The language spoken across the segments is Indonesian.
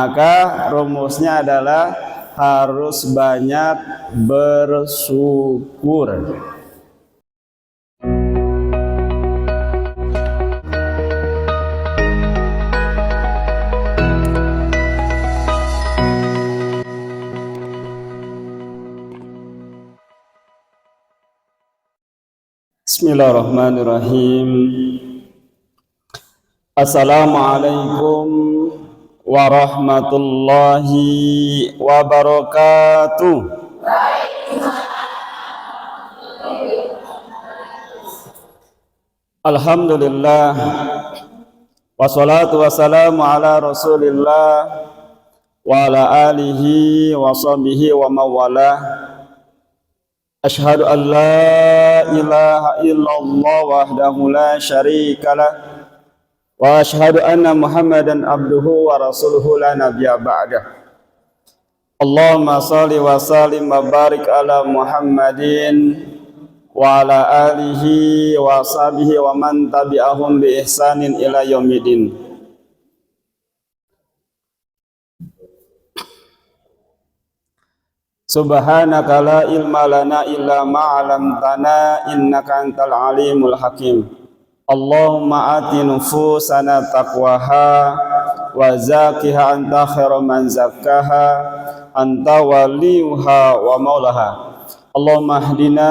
Maka rumusnya adalah harus banyak bersyukur. Bismillahirrahmanirrahim. Assalamualaikum warahmatullahi wabarakatuh. Alhamdulillah, wassalatu wassalamu ala rasulillah wa ala alihi wa sahbihi wa mawalah. Asyhadu an la ilaha illallah wahdahu la syarikalah wa asyhadu anna Muhammadan abduhu wa rasuluhu la nabiyya ba'dah. Allahumma shalli wa sallim wa barik ala Muhammadin wa ala alihi wa sahbihi wa man tabi'ahum bi ihsanin ila yaumidin. Subhanaka la ilma lana illa ma 'allamtana innaka antal alimul hakim. Allahumma ati nufusana taqwaha wa zakkiha anta khairu man zakkaha anta waliyuha wa maulaha. Allahumma hdina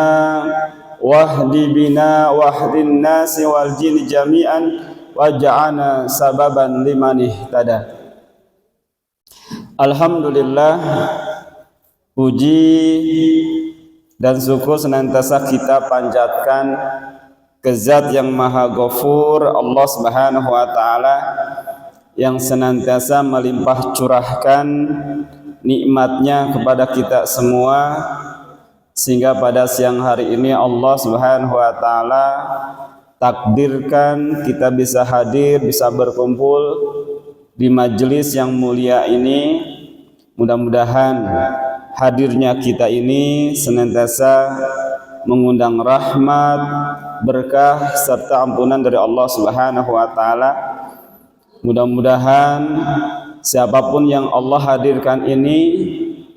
wahdi bina wahdin nasi wal jin jami'an waj'alna sababan liman ihtada. Alhamdulillah, puji dan syukur senantiasa kita panjatkan ke Zat yang Maha Ghafur, Allah Subhanahu wa taala, yang senantiasa melimpah curahkan nikmatnya kepada kita semua, sehingga pada siang hari ini Allah Subhanahu wa taala takdirkan kita bisa hadir, bisa berkumpul di majelis yang mulia ini. Mudah-mudahan hadirnya kita ini senantiasa mengundang rahmat, berkah serta ampunan dari Allah Subhanahu wa taala. Mudah-mudahan siapapun yang Allah hadirkan ini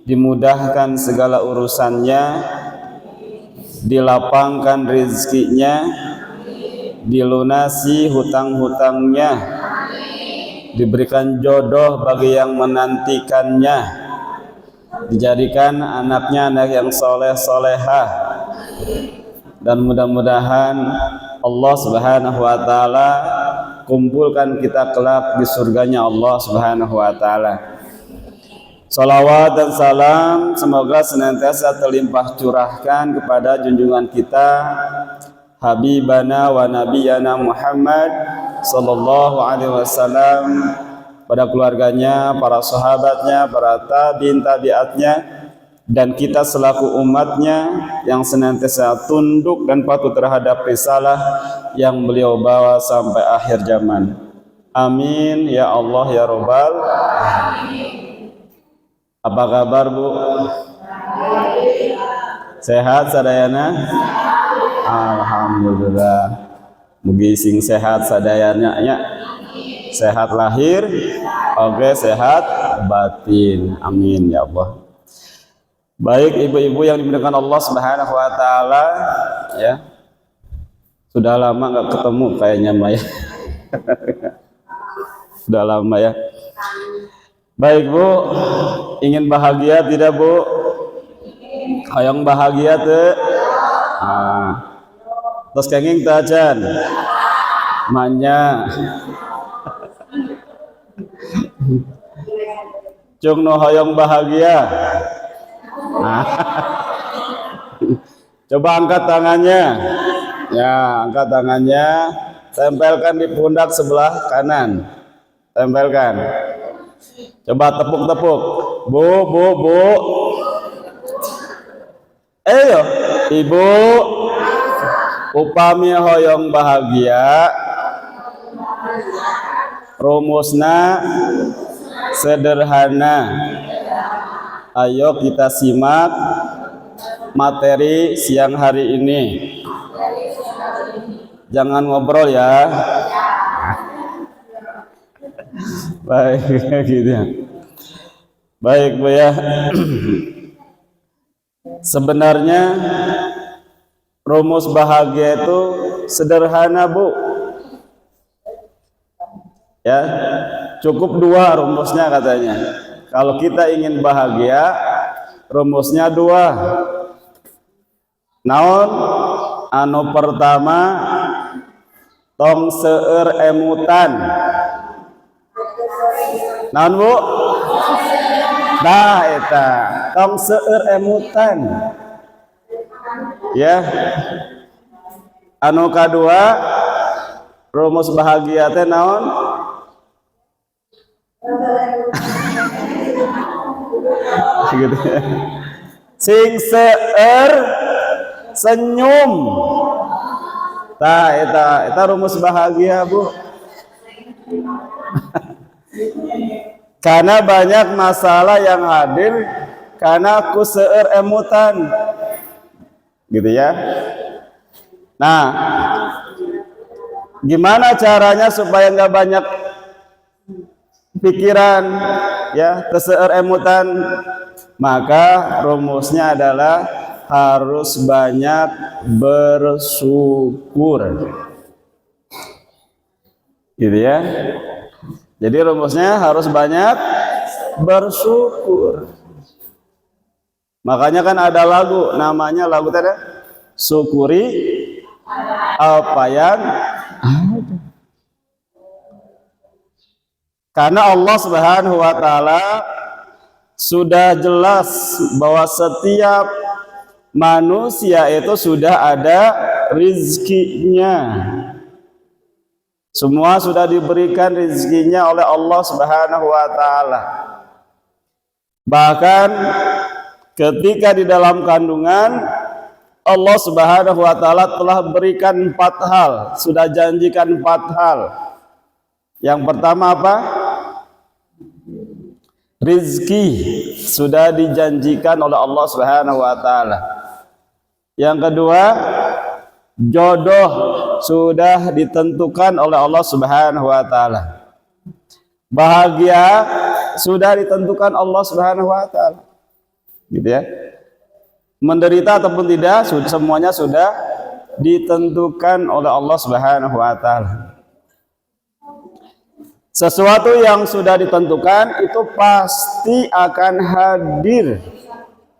dimudahkan segala urusannya, dilapangkan rezekinya, dilunasi hutang-hutangnya, diberikan jodoh bagi yang menantikannya, dijadikan anaknya anak yang soleh solehah, dan mudah-mudahan Allah Subhanahu wa taala kumpulkan kita kelak di surganya Allah Subhanahu wa taala. Salawat dan salam semoga senantiasa terlimpah curahkan kepada junjungan kita Habibana wa Nabiyana Muhammad sallallahu alaihi wasallam, pada keluarganya, para sahabatnya, para tabi'in tabi'atnya, dan kita selaku umatnya yang senantiasa tunduk dan patuh terhadap risalah yang beliau bawa sampai akhir zaman. Amin ya Allah ya Rabbal alamin. Apa kabar Bu? Sehat sadayana? Alhamdulillah. Mugi sing sehat sadayana nya. Sehat lahir, oke, sehat batin. Amin ya Allah. Baik ibu-ibu yang dimuliakan Allah Subhanahu wa taala, ya. Sudah lama nggak ketemu kayaknya Maya. Sudah lama ya. Baik Bu, ingin bahagia tidak Bu? Hayang bahagia tuh. Nah. Terus kenging tajan. Manya. Cung no hoyong bahagia. Nah. Coba angkat tangannya. Ya, angkat tangannya, tempelkan di pundak sebelah kanan. Tempelkan. Coba tepuk-tepuk. Bu. Ayo, Ibu. Upami hoyong bahagia. Rumusna sederhana. Ayo kita simak materi siang hari ini. Jangan ngobrol ya. Baik gitu ya. Baik Bu ya. Sebenarnya rumus bahagia itu sederhana Bu. Ya, cukup 2 rumusnya katanya. Kalau kita ingin bahagia, rumusnya 2. Naon? Anu pertama, tong seueur emutan. Naon Bu? Nah, eta tong seueur emutan. Ya. Anu kadua, rumus bahagia teh naon? Gitu ya. Sing seueur senyum. Tah eta rumus bahagia Bu. Karena banyak masalah yang hadir karena ku seueur emutan. Gitu ya. Nah, gimana caranya supaya nggak banyak pikiran ya keseueur emutan? Maka rumusnya adalah harus banyak bersyukur. Gitu ya. Jadi rumusnya harus banyak bersyukur. Makanya kan ada lagu, namanya lagu tadi syukuri apa yang ada. Karena Allah Subhanahu wa taala sudah jelas bahwa setiap manusia itu sudah ada rizkinya. Semua sudah diberikan rizkinya oleh Allah Subhanahu wa taala. Bahkan ketika di dalam kandungan Allah Subhanahu wa taala telah berikan 4 hal, sudah janjikan 4 hal. Yang pertama apa? Rizki sudah dijanjikan oleh Allah Subhanahu wa taala. Yang kedua, jodoh sudah ditentukan oleh Allah Subhanahu wa taala. Bahagia sudah ditentukan Allah Subhanahu wa taala. Gitu ya. Menderita ataupun tidak, semuanya sudah ditentukan oleh Allah Subhanahu wa taala. Sesuatu yang sudah ditentukan itu pasti akan hadir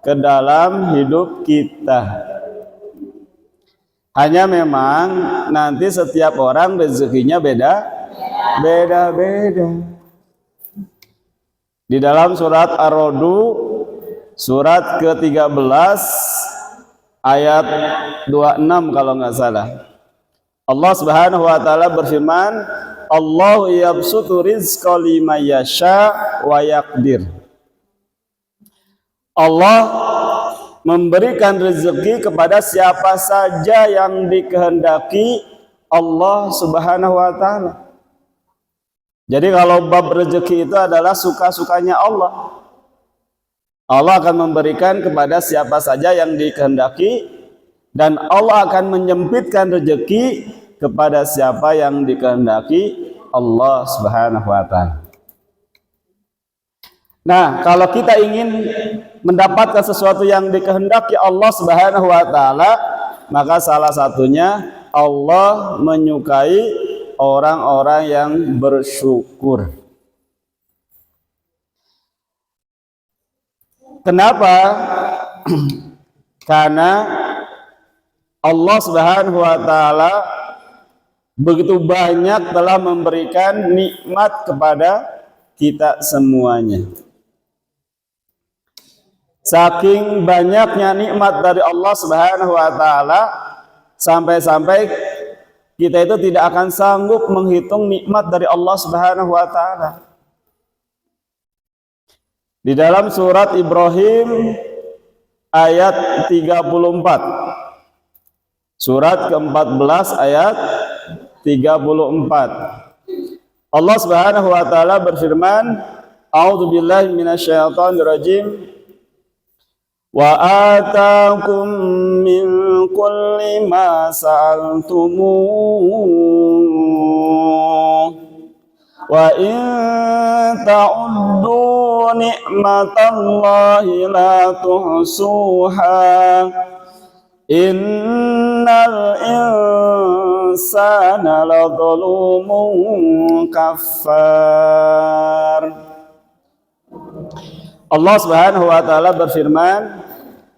ke dalam hidup kita. Hanya memang nanti setiap orang rezekinya beda-beda. Di dalam surat Ar-Ra'd surat ke-13 ayat 26 kalau nggak salah. Allah Subhanahu wa taala berfirman, Allahu yabsutu rizqa liman yasha wa yaqdir. Allah memberikan rezeki kepada siapa saja yang dikehendaki Allah Subhanahu wa taala. Jadi kalau bab rezeki itu adalah suka-sukanya Allah. Allah akan memberikan kepada siapa saja yang dikehendaki dan Allah akan menyempitkan rezeki kepada siapa yang dikehendaki Allah Subhanahu wa taala. Nah, kalau kita ingin mendapatkan sesuatu yang dikehendaki Allah Subhanahu wa taala, maka salah satunya Allah menyukai orang-orang yang bersyukur. Kenapa? Karena Allah Subhanahu wa taala begitu banyak telah memberikan nikmat kepada kita semuanya. Saking banyaknya nikmat dari Allah Subhanahu wa taala sampai-sampai kita itu tidak akan sanggup menghitung nikmat dari Allah Subhanahu wa taala. Di dalam surat Ibrahim ayat 34. Surat ke-14 ayat 34. Allah Subhanahu wa taala berfirman, A'udzubillahi minasyaitonir rajim. Wa ataakum min kulli ma sa'altumuh wa in ta'uddu ni'matallahi la tuhsuha innal insana ladzalumun kafar. Allah Subhanahu wa taala berfirman,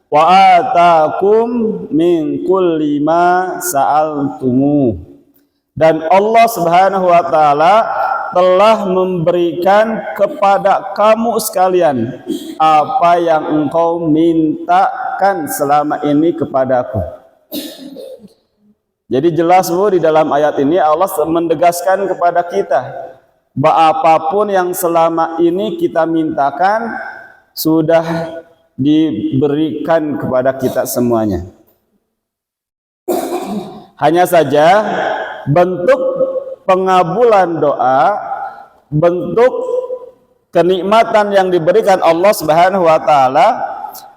wa atakum min kulli ma sa'altumu. Dan Allah Subhanahu wa taala telah memberikan kepada kamu sekalian apa yang engkau mintakan selama ini kepadaku. Jadi jelas Bu, di dalam ayat ini Allah menegaskan kepada kita bahwa apapun yang selama ini kita mintakan sudah diberikan kepada kita semuanya. Hanya saja bentuk pengabulan doa, bentuk kenikmatan yang diberikan Allah Subhanahu wa taala,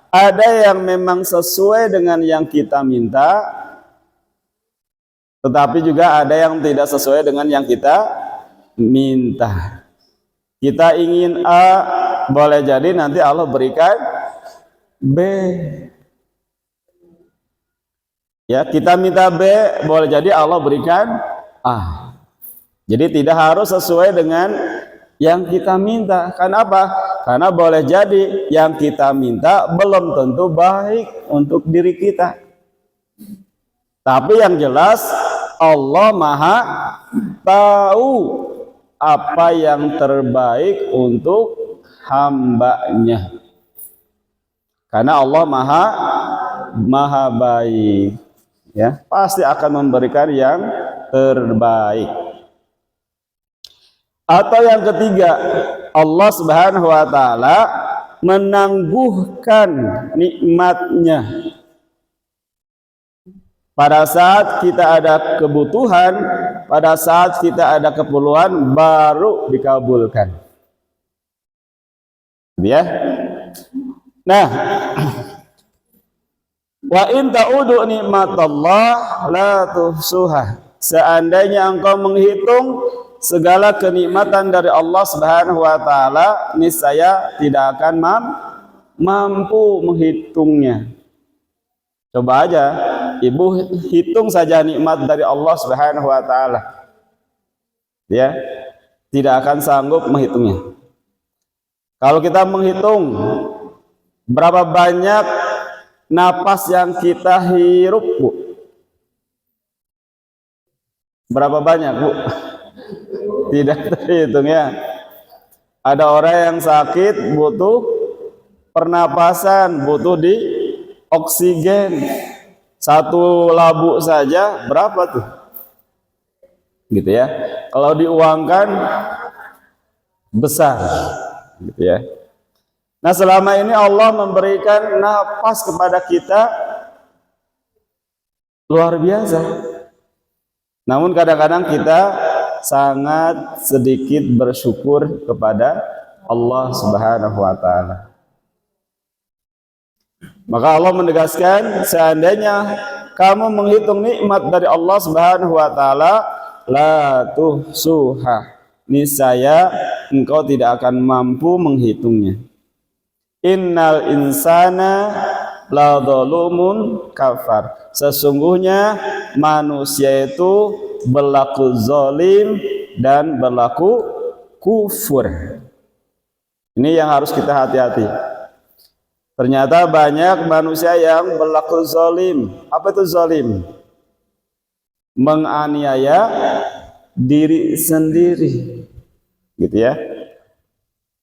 ada yang memang sesuai dengan yang kita minta, tetapi juga ada yang tidak sesuai dengan yang kita minta. Kita ingin A, boleh jadi nanti Allah berikan B. Ya, kita minta B, boleh jadi Allah berikan A. Jadi tidak harus sesuai dengan yang kita minta. Kenapa? Karena boleh jadi yang kita minta belum tentu baik untuk diri kita. Tapi yang jelas Allah Maha tahu apa yang terbaik untuk hambanya. Karena Allah maha baik, ya, pasti akan memberikan yang terbaik. Atau yang ketiga, Allah Subhanahu wa taala menangguhkan nikmatnya. Pada saat kita ada kebutuhan, pada saat kita ada keperluan, baru dikabulkan. Ya. Nah, wa in ta'udu nikmatallah la tuhsuha. Seandainya engkau menghitung segala kenikmatan dari Allah Subhanahu wa taala, niscaya tidak akan mampu menghitungnya. Coba aja ibu hitung saja nikmat dari Allah Subhanahu wa taala. Ya, tidak akan sanggup menghitungnya. Kalau kita menghitung berapa banyak napas yang kita hirup, Bu? Berapa banyak, Bu? Tidak terhitung ya. Ada orang yang sakit butuh pernapasan, butuh di oksigen. Satu labu saja berapa tuh? Gitu ya. Kalau diuangkan besar, gitu ya. Nah, selama ini Allah memberikan napas kepada kita luar biasa. Namun kadang-kadang kita sangat sedikit bersyukur kepada Allah Subhanahu wa taala. Maka Allah menegaskan, seandainya kamu menghitung nikmat dari Allah Subhanahu wa taala, la tuhsuha, niscaya engkau tidak akan mampu menghitungnya. Innal insana la zalumun kafar. Sesungguhnya manusia itu berlaku zalim dan berlaku kufur. Ini yang harus kita hati-hati. Ternyata banyak manusia yang berlaku zalim. Apa itu zalim? Menganiaya diri sendiri. Gitu ya.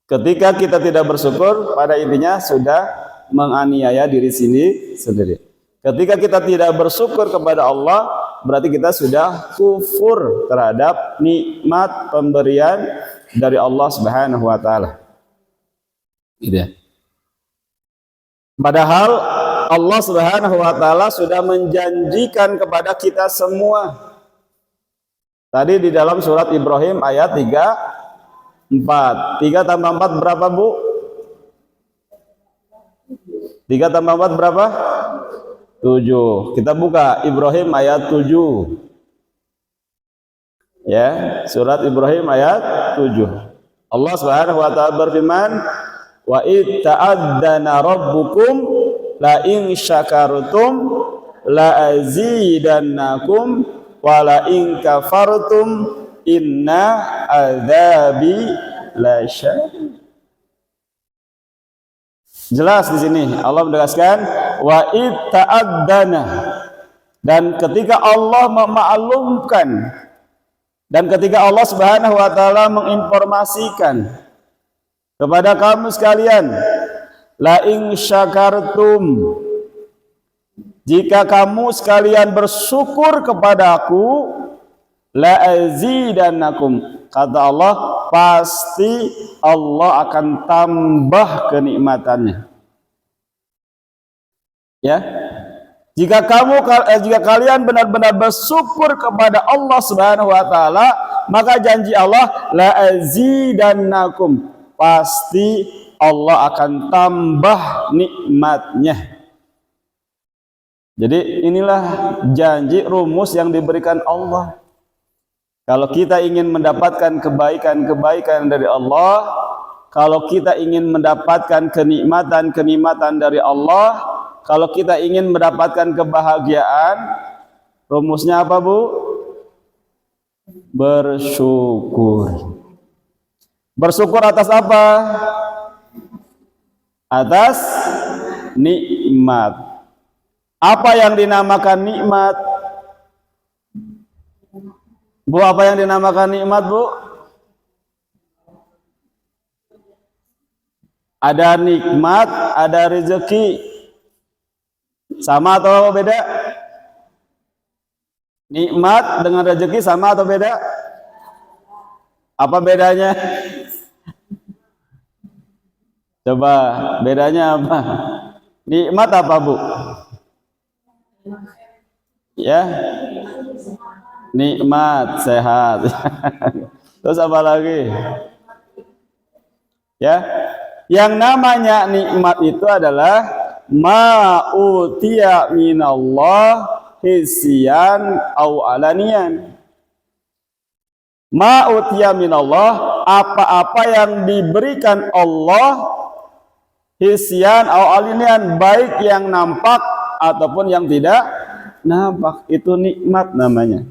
Ketika kita tidak bersyukur, pada intinya sudah menganiaya diri sendiri. Ketika kita tidak bersyukur kepada Allah, berarti kita sudah kufur terhadap nikmat pemberian dari Allah Subhanahu wa taala. Gitu ya. Padahal Allah Subhanahu wa taala sudah menjanjikan kepada kita semua. Tadi di dalam surat Ibrahim ayat 3 tambah 4 berapa, Bu? 3 tambah 4 berapa? 7. Kita buka Ibrahim ayat 7. Ya, surat Ibrahim ayat 7. Allah Subhanahu wa taala berfirman, Wa itta'adzana rabbukum la in syakartum la azidannakum wa la in kafartum inna adzabi lasyadid. Jelas di sini Allah menegaskan wa itta'adzana, dan ketika Allah memaklumkan, dan ketika Allah Subhanahu wa taala menginformasikan kepada kamu sekalian, la in syakartum, jika kamu sekalian bersyukur kepada aku, la azidannakum, kata Allah, pasti Allah akan tambah kenikmatannya. Ya, jika kalian benar-benar bersyukur kepada Allah Subhanahu wa taala, maka janji Allah, la azidannakum, pasti Allah akan tambah nikmatnya. Jadi inilah janji, rumus yang diberikan Allah. Kalau kita ingin mendapatkan kebaikan-kebaikan dari Allah, kalau kita ingin mendapatkan kenikmatan-kenikmatan dari Allah, kalau kita ingin mendapatkan kebahagiaan, rumusnya apa, Bu? Bersyukur. Bersyukur atas apa? Atas nikmat. Apa yang dinamakan nikmat? Bu, apa yang dinamakan nikmat, Bu? Ada nikmat, ada rezeki. Sama atau beda? Nikmat dengan rezeki sama atau beda? Apa bedanya? Coba bedanya apa? Nikmat apa, Bu? Ya, nikmat sehat. Terus apa lagi? Ya, yang namanya nikmat itu adalah ma'utiya minallah hisyan au alaniyan. Ma'utiya minallah, apa-apa yang diberikan Allah hisyan au alaniyan, baik yang nampak ataupun yang tidak nampak, itu nikmat namanya.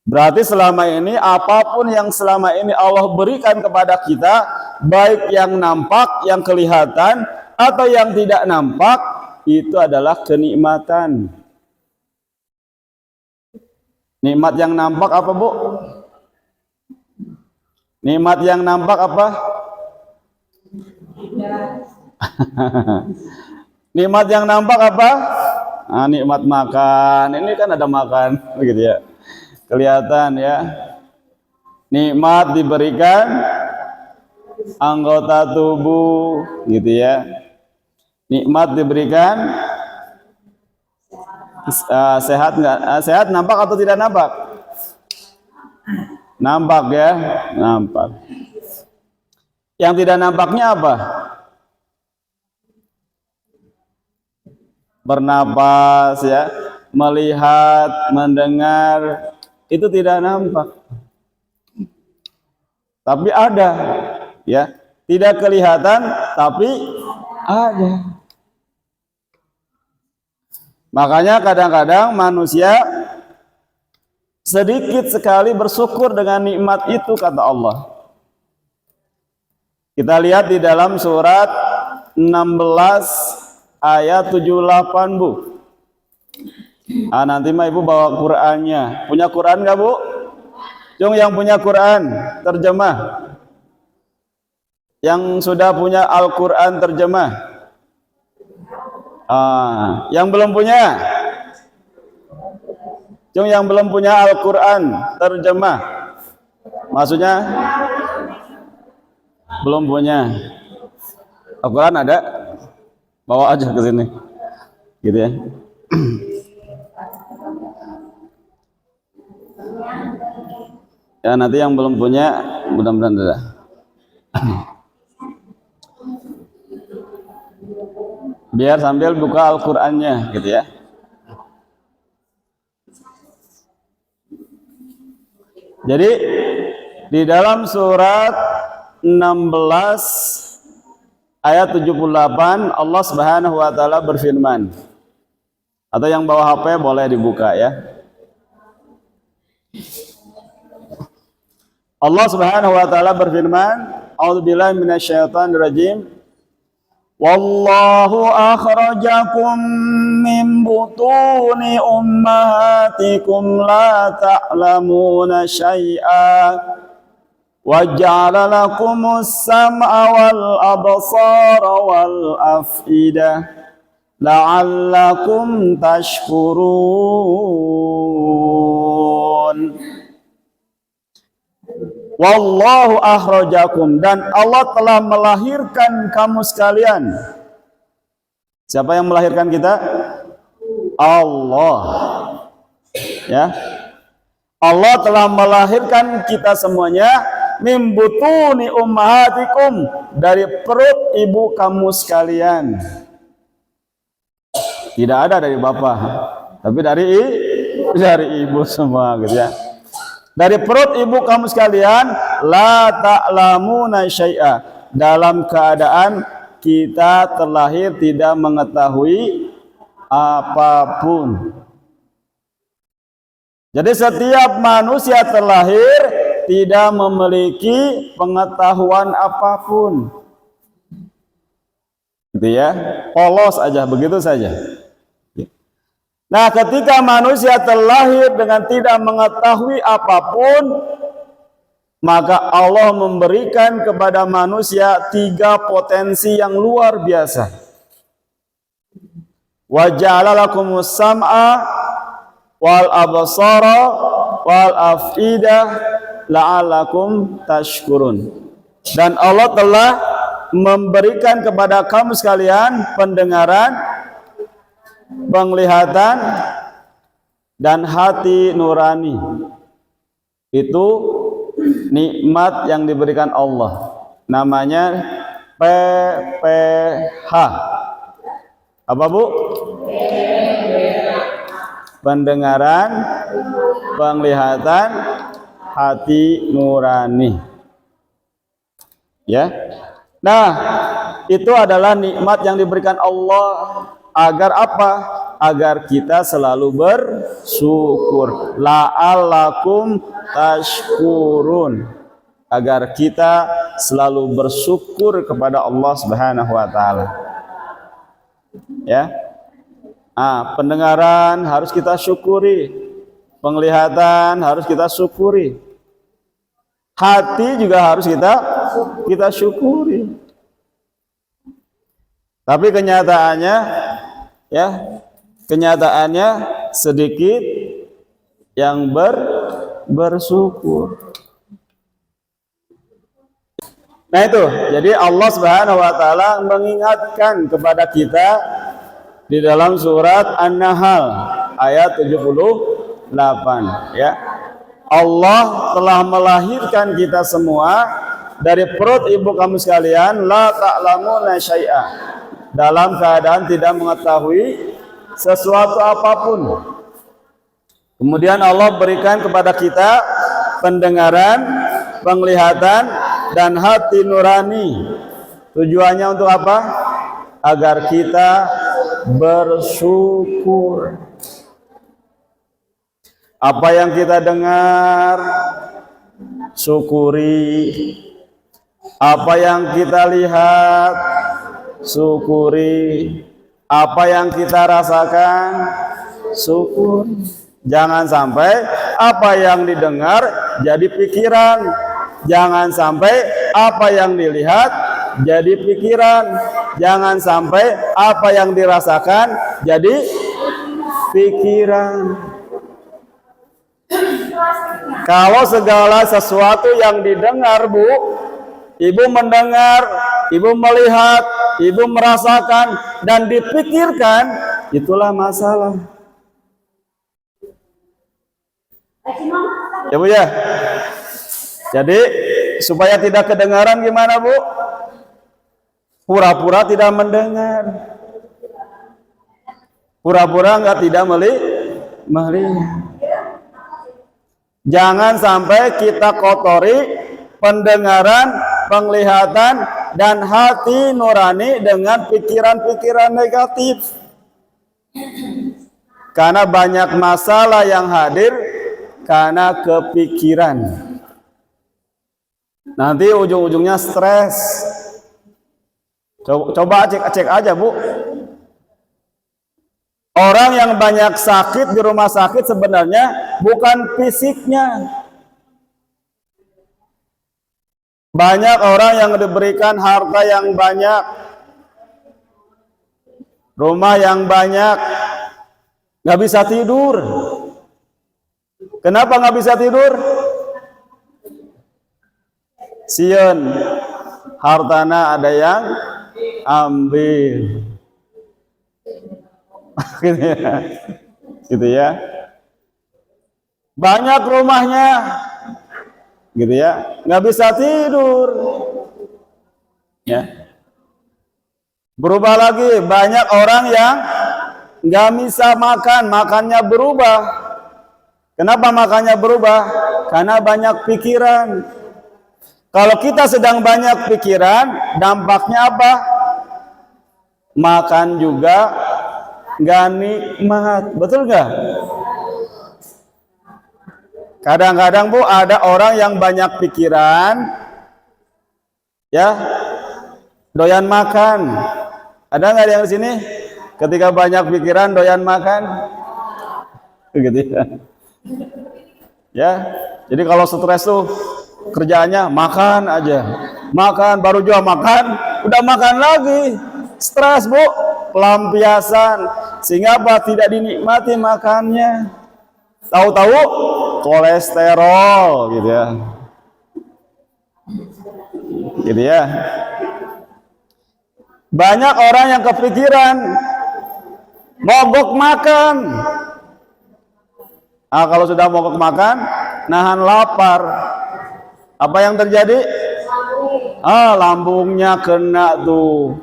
Berarti selama ini apapun yang selama ini Allah berikan kepada kita, baik yang nampak, yang kelihatan, atau yang tidak nampak, itu adalah kenikmatan. Nikmat yang nampak apa, Bu? Nikmat yang nampak apa? Nikmat yang nampak apa? Nah, nikmat makan. Ini kan ada makan, begitu ya. Kelihatan ya. Nikmat diberikan anggota tubuh, gitu ya. Nikmat diberikan sehat nggak? Sehat nampak atau tidak nampak? Nampak ya, nampak. Yang tidak nampaknya apa? Bernapas ya, melihat, mendengar, itu tidak nampak. Tapi ada ya, tidak kelihatan tapi ada. Makanya kadang-kadang manusia sedikit sekali bersyukur dengan nikmat itu, kata Allah. Kita lihat di dalam surat 16 ayat 78, Bu. Nanti mah Ibu bawa Qur'annya. Punya Qur'an nggak, Bu? Cung, yang punya Qur'an terjemah. Yang sudah punya Al-Qur'an terjemah. Yang belum punya? Cung, yang belum punya Al-Qur'an terjemah. Maksudnya belum punya. Al-Qur'an ada? Bawa aja ke sini. Gitu ya. Ya, nanti yang belum punya mudah-mudahan ada. Biar sambil buka Al-Qur'annya, gitu ya. Jadi di dalam surat 16 ayat 78 Allah Subhanahu wa taala berfirman. Atau yang bawa HP boleh dibuka ya. Allah Subhanahu wa taala berfirman, A'udzubillahi minasyaitonir rajim. Wallahu akhrajakum min butuni ummahatikum la ta'lamuna syai'a wa ja'ala lakumus sam'a wal absara wal af'idah la'allakum tashkurun. Wallahu akhrajakum, dan Allah telah melahirkan kamu sekalian. Siapa yang melahirkan kita? Allah. Ya. Allah telah melahirkan kita semuanya mim butuni ummahatikum, dari perut ibu kamu sekalian. Tidak ada dari bapak, tapi dari ibu semua gitu ya. Dari perut ibu kamu sekalian, la ta'lamuna syai'a, dalam keadaan kita terlahir tidak mengetahui apapun. Jadi setiap manusia terlahir tidak memiliki pengetahuan apapun. Gitu ya, polos aja, begitu saja. Nah, ketika manusia terlahir dengan tidak mengetahui apapun, maka Allah memberikan kepada manusia 3 potensi yang luar biasa. Wa ja'ala lakumus sam'a wal absara wal af'idah la'allakum tashkurun. Dan Allah telah memberikan kepada kamu sekalian pendengaran, penglihatan, dan hati nurani. Itu nikmat yang diberikan Allah. Namanya PPH. Apa Bu? Pendengaran, penglihatan, hati nurani. Ya. Nah, itu adalah nikmat yang diberikan Allah. Agar apa? Agar kita selalu bersyukur. La'allakum tashkurun. Agar kita selalu bersyukur kepada Allah Subhanahu wa taala. Ya. Pendengaran harus kita syukuri. Penglihatan harus kita syukuri. Hati juga harus kita syukuri. Tapi kenyataannya sedikit yang bersyukur. Nah itu, jadi Allah Subhanahu wa taala mengingatkan kepada kita di dalam surat An-Nahl ayat 78 ya. Allah telah melahirkan kita semua dari perut ibu kamu sekalian, la ta'lamuna syai'a, dalam keadaan tidak mengetahui sesuatu apapun. Kemudian Allah berikan kepada kita pendengaran, penglihatan, dan hati nurani. Tujuannya untuk apa? Agar kita bersyukur. Apa yang kita dengar, syukuri. Apa yang kita lihat, syukuri. Apa yang kita rasakan, syukuri. Jangan sampai apa yang didengar jadi pikiran. Jangan sampai apa yang dilihat jadi pikiran. Jangan sampai apa yang dirasakan jadi pikiran. Kalau segala sesuatu yang didengar, Bu, Ibu mendengar, Ibu melihat, Ibu merasakan, dan dipikirkan, itulah masalah. Ya Bu ya. Jadi supaya tidak kedengaran gimana Bu? Pura-pura tidak mendengar. Pura-pura tidak melihat. Jangan sampai kita kotori pendengaran, penglihatan, dan hati nurani dengan pikiran-pikiran negatif. Karena banyak masalah yang hadir karena kepikiran. Nanti ujung-ujungnya stres. Coba cek aja, Bu. Orang yang banyak sakit di rumah sakit sebenarnya bukan fisiknya. Banyak orang yang diberikan harta yang banyak, rumah yang banyak, nggak bisa tidur. Kenapa nggak bisa tidur? Sieun, hartana ada yang ambil. Gitu ya. Banyak rumahnya, gitu ya, nggak bisa tidur. Ya. Berubah lagi, banyak orang yang nggak bisa makan, makannya berubah. Kenapa makannya berubah? Karena banyak pikiran. Kalau kita sedang banyak pikiran, dampaknya apa? Makan juga nggak nikmat, betul nggak? Kadang-kadang, Bu, ada orang yang banyak pikiran, ya, doyan makan. Ada nggak yang di sini? Ketika banyak pikiran, doyan makan, gitu ya. Ya, jadi kalau stres tuh kerjaannya makan aja, makan, baru juga makan, udah makan lagi, stres, Bu, pelampiasan, sehingga apa? Tidak dinikmati makannya. Tahu-tahu kolesterol, gitu ya. Gitu ya. Banyak orang yang kepikiran mogok makan. Kalau sudah mogok makan, nahan lapar. Apa yang terjadi? Lambungnya kena tuh.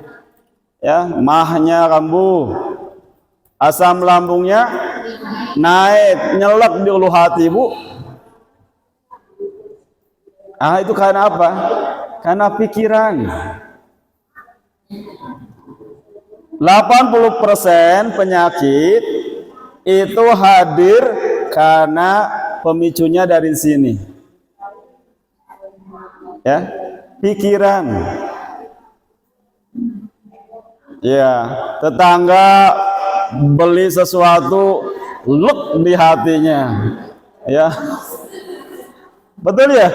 Ya, mahnya kambuh. Asam lambungnya naik, nyelek di ulu hati, Bu. Itu karena apa? Karena pikiran. 80% penyakit itu hadir karena pemicunya dari sini. Ya, pikiran. Ya, tetangga beli sesuatu lek di hatinya, ya, betul ya,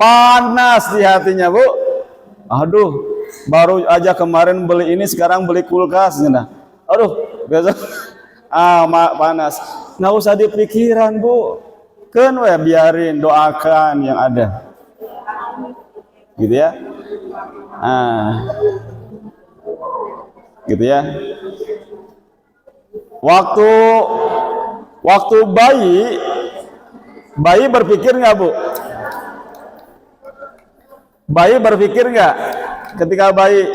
panas di hatinya, Bu. Aduh, baru aja kemarin beli ini, sekarang beli kulkas, nah. Aduh, besok panas. Nggak usah dipikiran, Bu, kan we biarin, doakan yang ada, gitu ya. Gitu ya. Waktu bayi berpikir nggak, Bu? Bayi berpikir nggak? Ketika bayi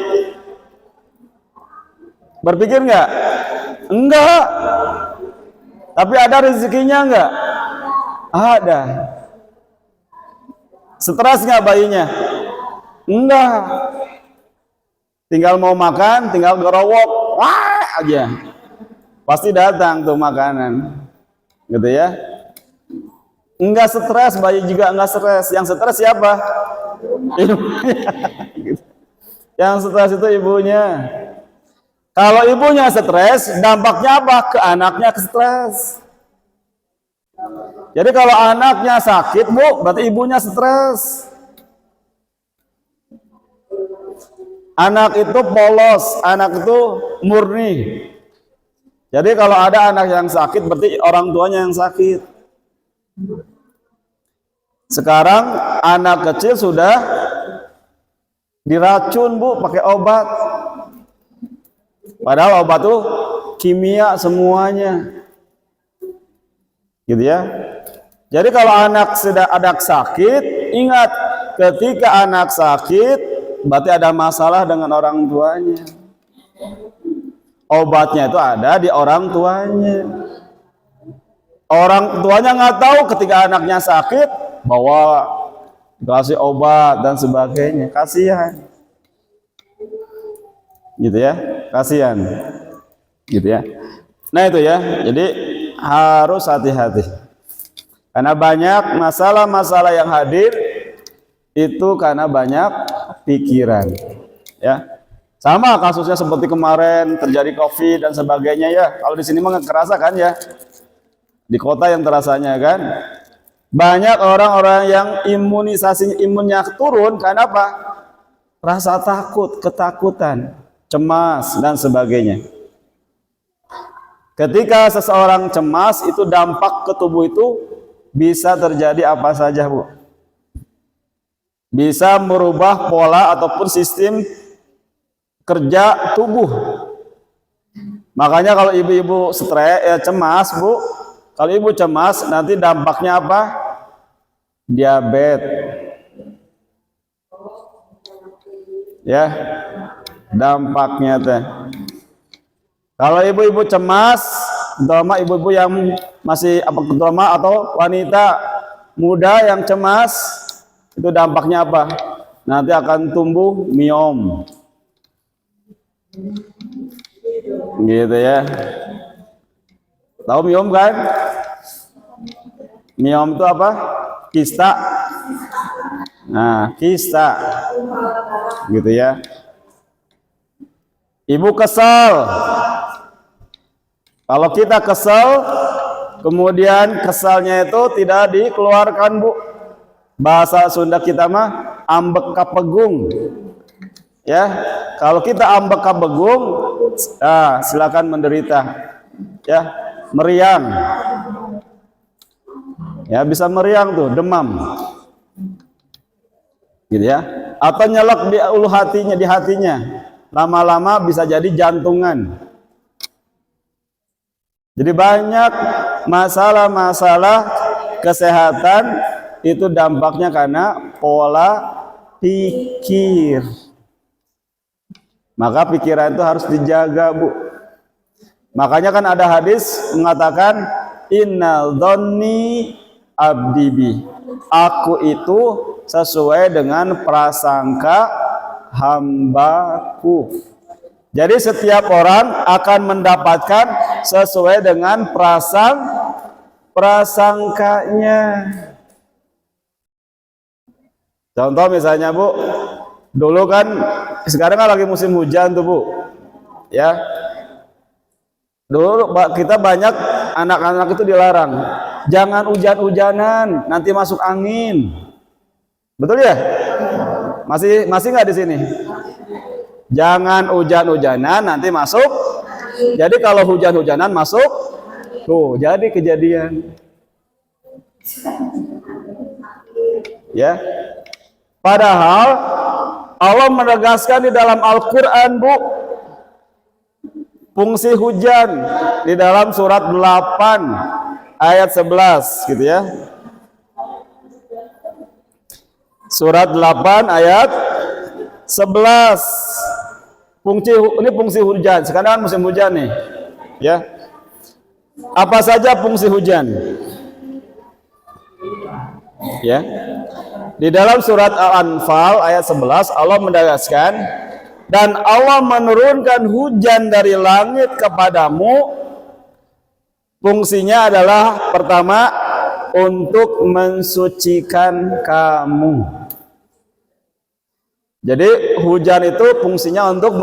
berpikir nggak? Enggak. Tapi ada rezekinya nggak? Ada. Stres nggak bayinya? Enggak. Tinggal mau makan, tinggal gerowok, wah aja. Pasti datang tuh makanan, gitu ya. Enggak stres, bayi juga enggak stres. Yang stres siapa? Ibunya. Yang stres itu ibunya. Kalau ibunya stres, dampaknya apa? Ke anaknya stres. Jadi kalau anaknya sakit, Bu, berarti ibunya stres. Anak itu polos, anak itu murni. Jadi kalau ada anak yang sakit, berarti orang tuanya yang sakit. Sekarang anak kecil sudah diracun, Bu, pakai obat. Padahal obat itu kimia semuanya. Gitu ya. Jadi kalau anak sudah ada sakit, ingat, ketika anak sakit, berarti ada masalah dengan orang tuanya. Obatnya itu ada di orang tuanya. Orang tuanya nggak tahu ketika anaknya sakit, bawa dikasih obat dan sebagainya. Kasihan. gitu ya, kasihan, gitu ya. Nah itu ya, jadi harus hati-hati karena banyak masalah-masalah yang hadir itu karena banyak pikiran, ya. Sama kasusnya seperti kemarin terjadi COVID dan sebagainya ya. Kalau di sini mah nggak kerasa kan ya, di kota yang terasanya kan. Banyak orang-orang yang imunnya turun karena apa? Rasa takut, ketakutan, cemas dan sebagainya. Ketika seseorang cemas itu dampak ke tubuh itu bisa terjadi apa saja, Bu. Bisa merubah pola ataupun sistem kerja tubuh. Makanya kalau ibu-ibu stres, cemas, Bu. Kalau ibu cemas, nanti dampaknya apa? Diabetes. Ya, dampaknya teh. Kalau ibu-ibu cemas, terutama ibu-ibu yang masih terutama atau wanita muda yang cemas, itu dampaknya apa? Nanti akan tumbuh miom. Gitu ya. Tahu miom kan? Miom itu apa? Kista. Nah, kista. Gitu ya. Ibu kesel. Kalau kita kesel, kemudian kesalnya itu tidak dikeluarkan, Bu. Bahasa Sunda kita mah ambek kapegung. Ya, kalau kita ambek kapegung, silakan menderita. Ya, meriang. Ya, bisa meriang tuh, demam. Gitu ya. Atau nyelak di ulu hatinya, di hatinya. Lama-lama bisa jadi jantungan. Jadi banyak masalah-masalah kesehatan itu dampaknya karena pola pikir. Maka pikiran itu harus dijaga, Bu. Makanya kan ada hadis mengatakan innal dzanni abdibi. Aku itu sesuai dengan prasangka hambaku. Jadi setiap orang akan mendapatkan sesuai dengan prasangkanya. Contoh misalnya, Bu, dulu kan sekarang kan lagi musim hujan tuh, Bu. Ya. Dulu kita banyak anak-anak itu dilarang. Jangan hujan-hujanan, nanti masuk angin. Betul ya? Masih nggak di sini? Jangan hujan-hujanan, nanti masuk. Jadi kalau hujan-hujanan masuk, tuh jadi kejadian. Ya. Padahal Allah menegaskan di dalam Al-Quran, Bu, fungsi hujan di dalam surat 8 ayat 11 gitu ya. Surat 8 ayat 11. Ini fungsi hujan. Sekarang kan musim hujan nih. Ya. Apa saja fungsi hujan? Ya. Di dalam surat Al-Anfal ayat 11 Allah menegaskan, dan Allah menurunkan hujan dari langit kepadamu. Fungsinya adalah pertama untuk mensucikan kamu. Jadi hujan itu fungsinya untuk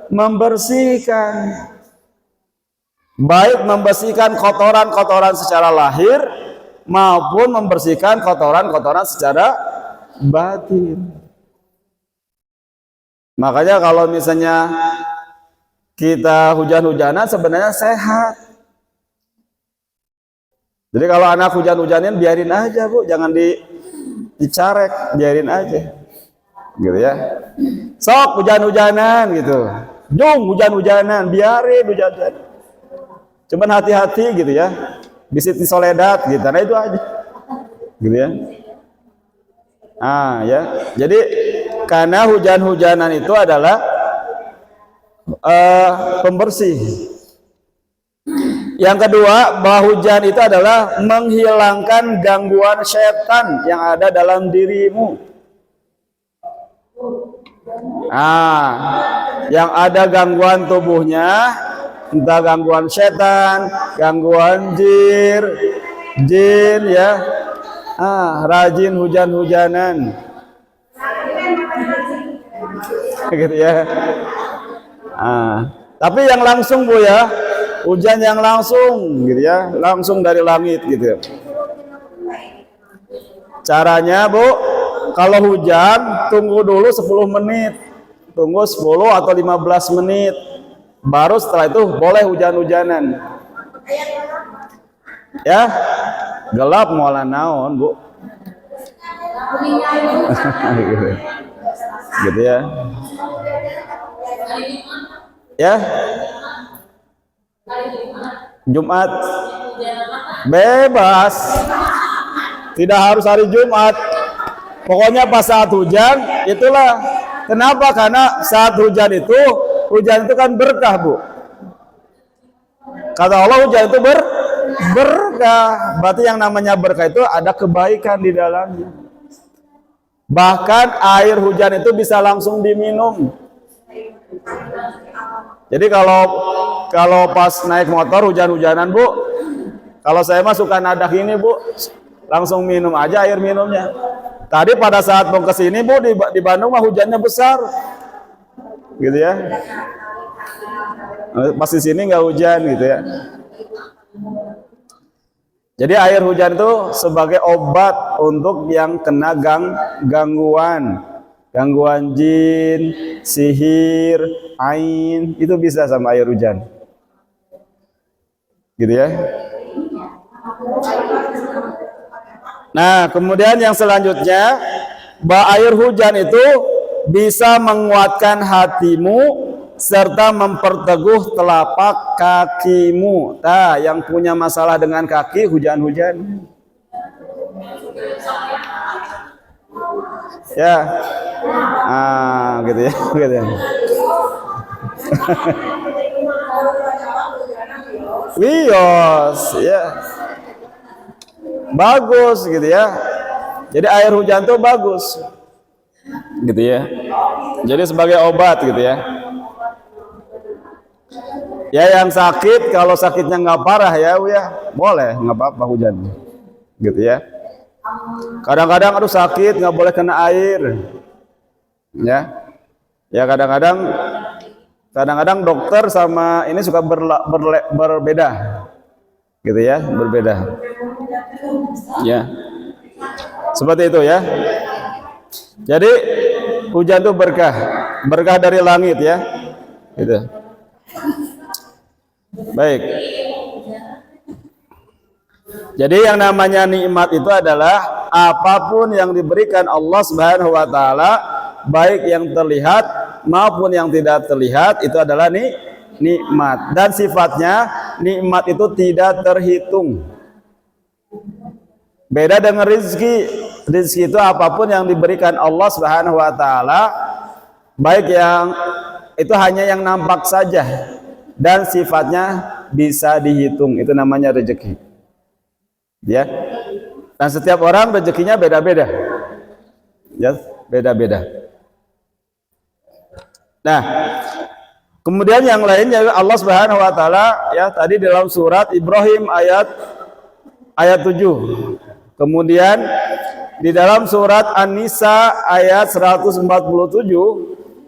membersihkan. Baik membersihkan kotoran-kotoran secara lahir maupun membersihkan kotoran-kotoran secara batin. Makanya kalau misalnya kita hujan-hujanan sebenarnya sehat. Jadi kalau anak hujan-hujanin biarin aja, Bu, jangan dicarek, biarin aja. Gitu ya. Sok hujan-hujanan gitu. Jung hujan-hujanan, biarin hujan-hujanan. Cuman hati-hati gitu ya. Bisit di soledad gitu. Nah itu aja. Gitu ya. Ya. Jadi karena hujan-hujanan itu adalah pembersih. Yang kedua, bahwa hujan itu adalah menghilangkan gangguan setan yang ada dalam dirimu. yang ada gangguan tubuhnya, entah gangguan setan, gangguan jin ya, rajin hujan-hujanan gitu ya. Tapi yang langsung Bu ya, hujan yang langsung gitu ya, langsung dari langit gitu. Caranya Bu, kalau hujan tunggu dulu 10 menit, tunggu 10 atau 15 menit, baru setelah itu boleh hujan-hujanan ya. Gelap moala naon Bu gitu ya. Ya, Jumat bebas, tidak harus hari Jumat, pokoknya pas saat hujan itulah. Kenapa? Karena saat hujan itu kan berkah Bu. Kata Allah hujan itu berkah, berarti yang namanya berkah itu ada kebaikan di dalamnya. Bahkan air hujan itu bisa langsung diminum. Jadi kalau pas naik motor hujan-hujanan Bu, kalau saya mah suka nadak ini Bu, langsung minum aja air minumnya. Tadi pada saat mau kesini Bu, di Bandung mah hujannya besar, gitu ya. Pas di sini nggak hujan gitu ya. Jadi air hujan itu sebagai obat untuk yang kena gangguan jin, sihir, ain, itu bisa sama air hujan. Gitu ya. Nah, kemudian yang selanjutnya, air hujan itu bisa menguatkan hatimu serta memperteguh telapak kakimu. Nah, yang punya masalah dengan kaki hujan-hujan. Ya. Gitu ya, gitu ya. Wios, ya. Bagus gitu ya. Jadi air hujan tuh bagus. Gitu ya. Jadi sebagai obat gitu ya. Ya yang sakit, kalau sakitnya nggak parah ya, boleh, nggak apa-apa hujan. Gitu ya. Kadang-kadang aduh sakit nggak boleh kena air. Ya kadang-kadang dokter sama ini suka berbeda. Gitu ya, berbeda. Ya. Seperti itu ya. Jadi hujan itu berkah dari langit ya. Gitu. Baik. Jadi yang namanya nikmat itu adalah apapun yang diberikan Allah Subhanahu wa taala, baik yang terlihat maupun yang tidak terlihat, itu adalah nikmat. Dan sifatnya nikmat itu tidak terhitung. Beda dengan rezeki. Rezeki itu apapun yang diberikan Allah Subhanahu wa taala, baik yang itu hanya yang nampak saja dan sifatnya bisa dihitung, itu namanya rezeki. Ya. Dan setiap orang rezekinya beda-beda. Ya, beda-beda. Nah, kemudian yang lainnya Allah Subhanahu wa taala ya tadi dalam surat Ibrahim ayat 7. Kemudian di dalam surat An-Nisa ayat 147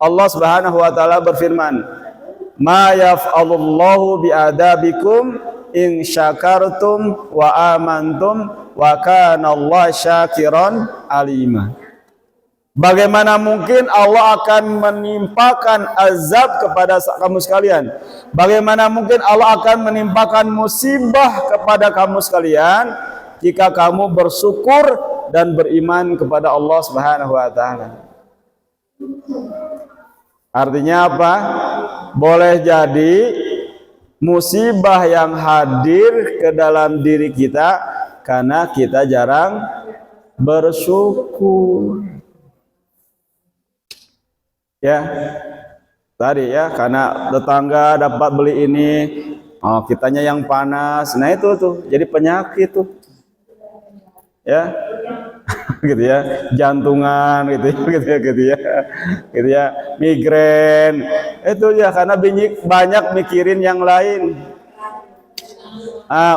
Allah Subhanahu wa taala berfirman, "Ma yaf'alullahu bi'adabikum in syakartum wa amantum wa kana Allah syakiran alima." Bagaimana mungkin Allah akan menimpakan azab kepada kamu sekalian? Bagaimana mungkin Allah akan menimpakan musibah kepada kamu sekalian jika kamu bersyukur dan beriman kepada Allah Subhanahu wa taala? Artinya apa? Boleh jadi musibah yang hadir ke dalam diri kita karena kita jarang bersyukur. Ya, tadi ya, karena tetangga dapat beli ini, kitanya yang panas. Nah itu tuh jadi penyakit tuh. Ya. gitu ya, jantungan gitu ya, migrain. Itu ya karena banyak mikirin yang lain.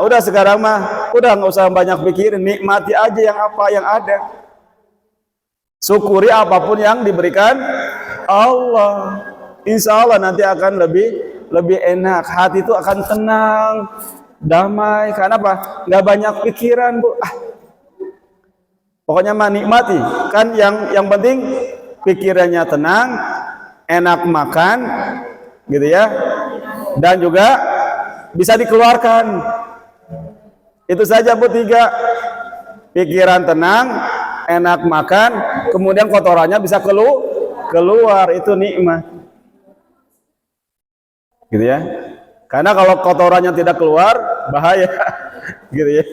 Udah sekarang mah udah nggak usah banyak pikirin, nikmati aja yang apa yang ada. Syukuri apapun yang diberikan Allah. Insya Allah nanti akan lebih enak. Hati itu akan tenang, damai. Karena apa? Nggak banyak pikiran, Bu. Pokoknya mah nikmati. Kan yang penting pikirannya tenang, enak makan, gitu ya. Dan juga bisa dikeluarkan. Itu saja, Bu, 3. Pikiran tenang, enak makan, kemudian kotorannya bisa keluar, itu nikmat. Gitu ya. Karena kalau kotorannya tidak keluar, bahaya. Gitu ya.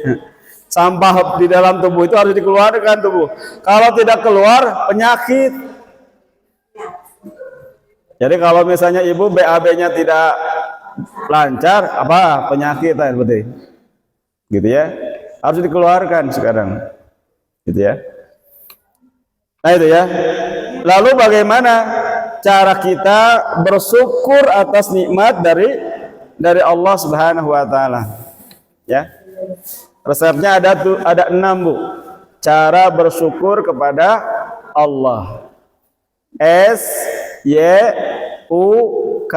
Sampah di dalam tubuh itu harus dikeluarkan tubuh. Kalau tidak keluar, penyakit. Jadi kalau misalnya ibu BAB-nya tidak lancar, apa penyakit berarti. Gitu ya. Harus dikeluarkan sekarang. Gitu ya. Nah itu ya. Lalu bagaimana cara kita bersyukur atas nikmat dari Allah Subhanahu wa taala? Ya. Resepnya ada 6, Bu. Cara bersyukur kepada Allah. S Y U K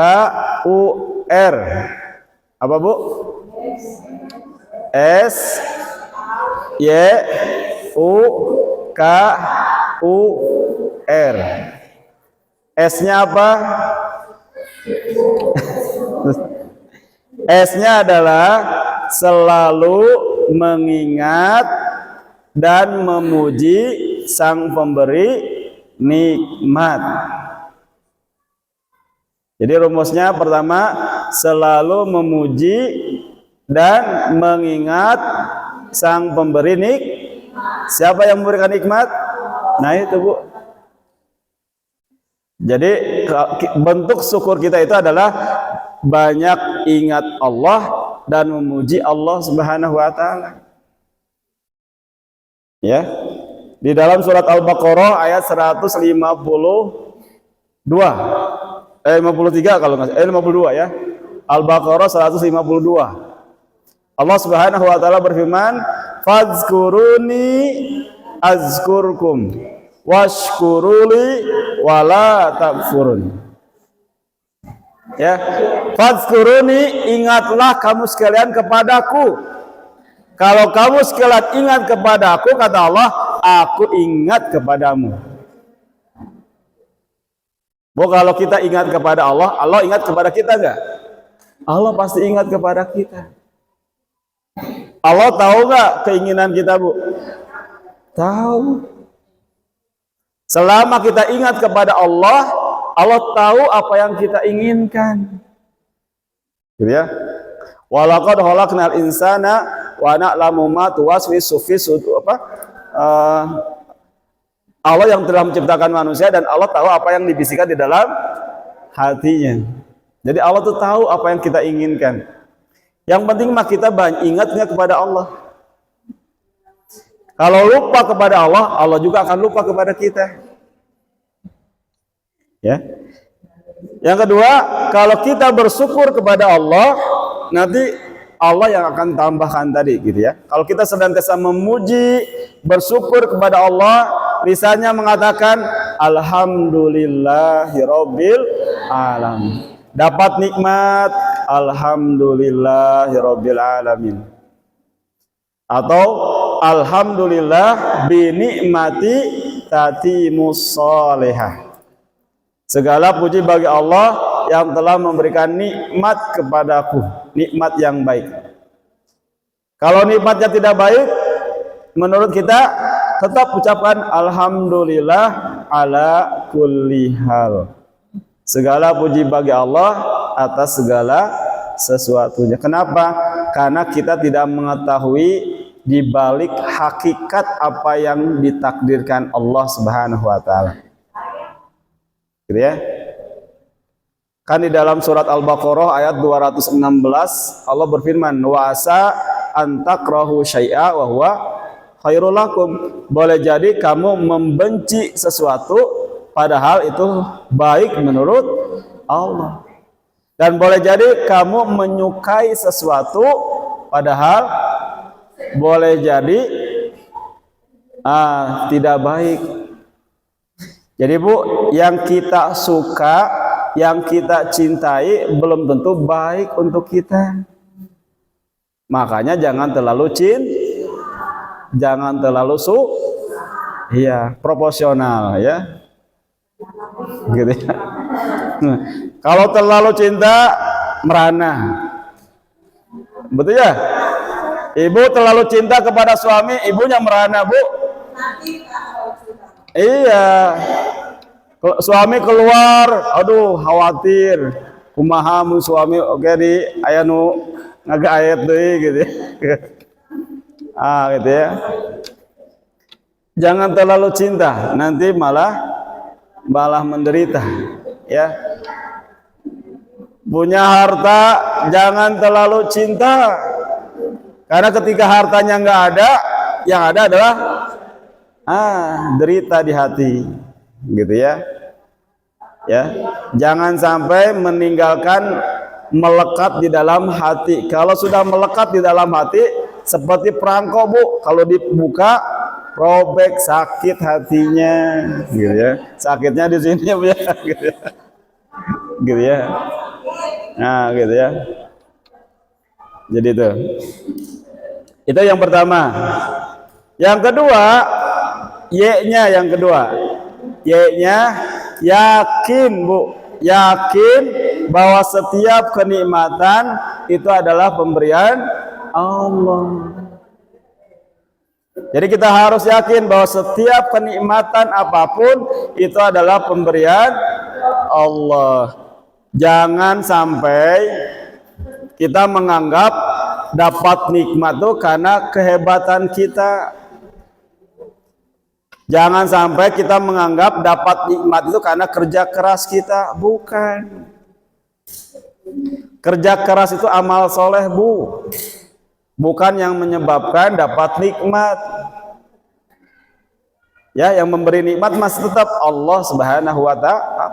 U R. Apa, Bu? S Y U K U R. S-nya apa? S-nya adalah selalu mengingat dan memuji Sang Pemberi nikmat. Jadi rumusnya pertama, selalu memuji dan mengingat Sang Pemberi Siapa yang memberikan nikmat? Nah itu, Bu. Jadi bentuk syukur kita itu adalah banyak ingat Allah dan memuji Allah Subhanahu wa taala. Ya. Di dalam surat Al-Baqarah ayat 152. 53 kalau enggak 52 ya. Al-Baqarah 152. Allah Subhanahu wa taala berfirman, "Fadzkuruni azkurkum washkuruli wala takfurun." Ya, fadzkuruni, ingatlah kamu sekalian kepadaku. Kalau kamu sekalian ingat kepadaku, kata Allah, aku ingat kepadamu. Bu, kalau kita ingat kepada Allah, Allah ingat kepada kita enggak? Allah pasti ingat kepada kita. Allah tahu enggak keinginan kita, Bu? Tahu. Selama kita ingat kepada Allah, Allah tahu apa yang kita inginkan. Gitu ya. Walaqad khalaqnal insana wa na'lamu ma tuwaswisu fi sudur Allah yang telah menciptakan manusia dan Allah tahu apa yang dibisikkan di dalam hatinya. Jadi Allah tuh tahu apa yang kita inginkan. Yang penting mah kita ingatnya kepada Allah. Kalau lupa kepada Allah, Allah juga akan lupa kepada kita. Ya. Yang kedua, kalau kita bersyukur kepada Allah, nanti Allah yang akan tambahkan tadi, gitu ya. Kalau kita senantiasa memuji, bersyukur kepada Allah, lisannya mengatakan alhamdulillahirabbil alamin. Dapat nikmat, alhamdulillahirabbil alamin. Atau alhamdulillah bi nikmati tatimus sholihah. Segala puji bagi Allah yang telah memberikan nikmat kepadaku, nikmat yang baik. Kalau nikmatnya tidak baik, menurut kita tetap ucapkan alhamdulillah ala kulli hal. Segala puji bagi Allah atas segala sesuatunya. Kenapa? Karena kita tidak mengetahui di balik hakikat apa yang ditakdirkan Allah Subhanahu wa taala. Gitu ya. Kan di dalam surat Al-Baqarah ayat 216 Allah berfirman, wa asa antakrahu syai'a wa huwa khairul lakum. boleh jadi kamu membenci sesuatu padahal itu baik menurut Allah. Dan boleh jadi kamu menyukai sesuatu padahal boleh jadi tidak baik. Jadi Bu, yang kita suka, yang kita cintai belum tentu baik untuk kita. Makanya jangan terlalu jangan terlalu iya, proporsional ya. Gitu ya. Kalau terlalu cinta merana. Betul ya? Ibu terlalu cinta kepada suami, ibunya merana, Bu. Iya. Suami keluar, aduh khawatir. Kumaha mun suami oke di aya nu ngagaet deui gitu ya. Gitu ya. Jangan terlalu cinta, nanti malah menderita, ya. Punya harta jangan terlalu cinta. Karena ketika hartanya nggak ada, yang ada adalah derita di hati, gitu ya. Ya, jangan sampai meninggalkan melekat di dalam hati. Kalau sudah melekat di dalam hati, seperti perangko Bu, kalau dibuka robek, sakit hatinya, gitu ya. Sakitnya di sini Bu ya, gitu ya. Gitu ya. Nah, gitu ya. Jadi itu yang pertama. Yang kedua, Y-nya yang kedua. Y-nya yakin Bu, yakin bahwa setiap kenikmatan itu adalah pemberian Allah. Jadi kita harus yakin bahwa setiap kenikmatan apapun itu adalah pemberian Allah. Jangan sampai kita menganggap dapat nikmat itu karena kehebatan kita. Jangan sampai kita menganggap dapat nikmat itu karena kerja keras kita. Bukan. Kerja keras itu amal soleh Bu, bukan yang menyebabkan dapat nikmat. Ya, yang memberi nikmat masih tetap Allah Subhanahu wa Ta'ala.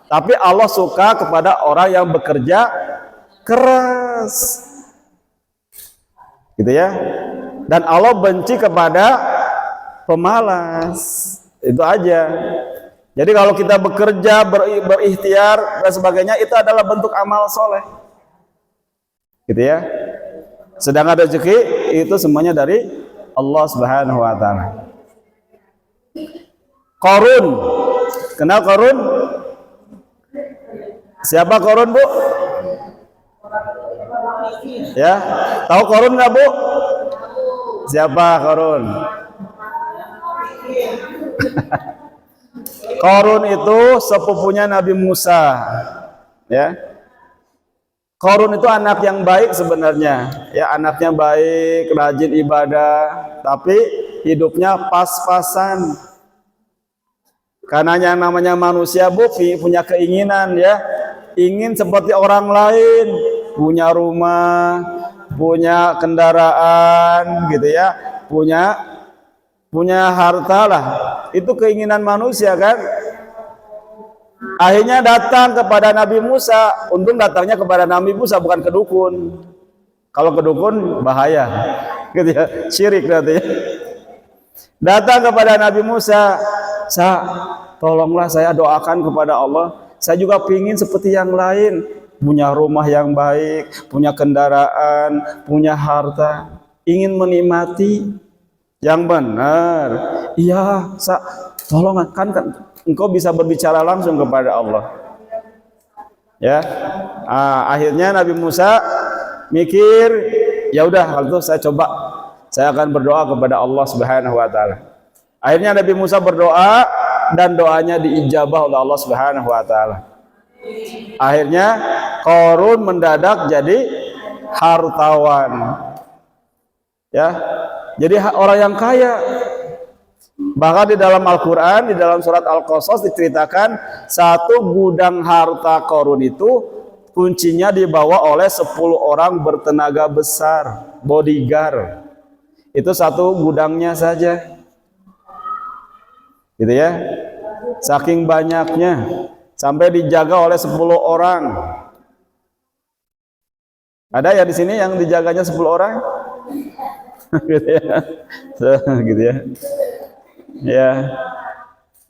Tapi Allah suka kepada orang yang bekerja keras, gitu ya. Dan Allah benci kepada pemalas. Itu aja. Jadi kalau kita bekerja, berikhtiar dan sebagainya, itu adalah bentuk amal soleh, gitu ya. Sedangkan rezeki itu semuanya dari Allah Subhanahu wa Ta'ala. Qarun, kenal Qarun? Siapa Qarun Bu? Ya, tahu Qarun nggak Bu? Siapa Qarun? Qarun itu sepupunya Nabi Musa, ya. Qarun itu anak yang baik sebenarnya, ya, anaknya baik, rajin ibadah, tapi hidupnya pas-pasan. Karena yang namanya manusia Bu punya keinginan, ya, ingin seperti orang lain, punya rumah, punya kendaraan, gitu ya, punya harta lah. Itu keinginan manusia kan. Akhirnya datang kepada Nabi Musa. Untung datangnya kepada Nabi Musa, bukan ke dukun. Kalau ke dukun bahaya, gitu ya, syirik berarti ya. Datang kepada Nabi Musa, tolonglah saya doakan kepada Allah. Saya juga pingin seperti yang lain, punya rumah yang baik, punya kendaraan, punya harta, ingin menikmati yang benar. Iya, tolong kan engkau bisa berbicara langsung kepada Allah. Ya, akhirnya Nabi Musa mikir, ya udah kalau itu saya akan berdoa kepada Allah Subhanahu wa Ta'ala. Akhirnya Nabi Musa berdoa dan doanya diijabah oleh Allah Subhanahu wa Ta'ala. Akhirnya Qarun mendadak jadi hartawan, ya, jadi orang yang kaya. Bahkan di dalam Al-Quran, di dalam surat Al-Qasas diceritakan satu gudang harta Qarun itu kuncinya dibawa oleh 10 orang bertenaga besar, bodyguard. Itu satu gudangnya saja. gitu ya. Saking banyaknya sampai dijaga oleh 10 orang. Ada ya di sini yang dijaganya 10 orang? Gitu ya. Gitu ya. Ya.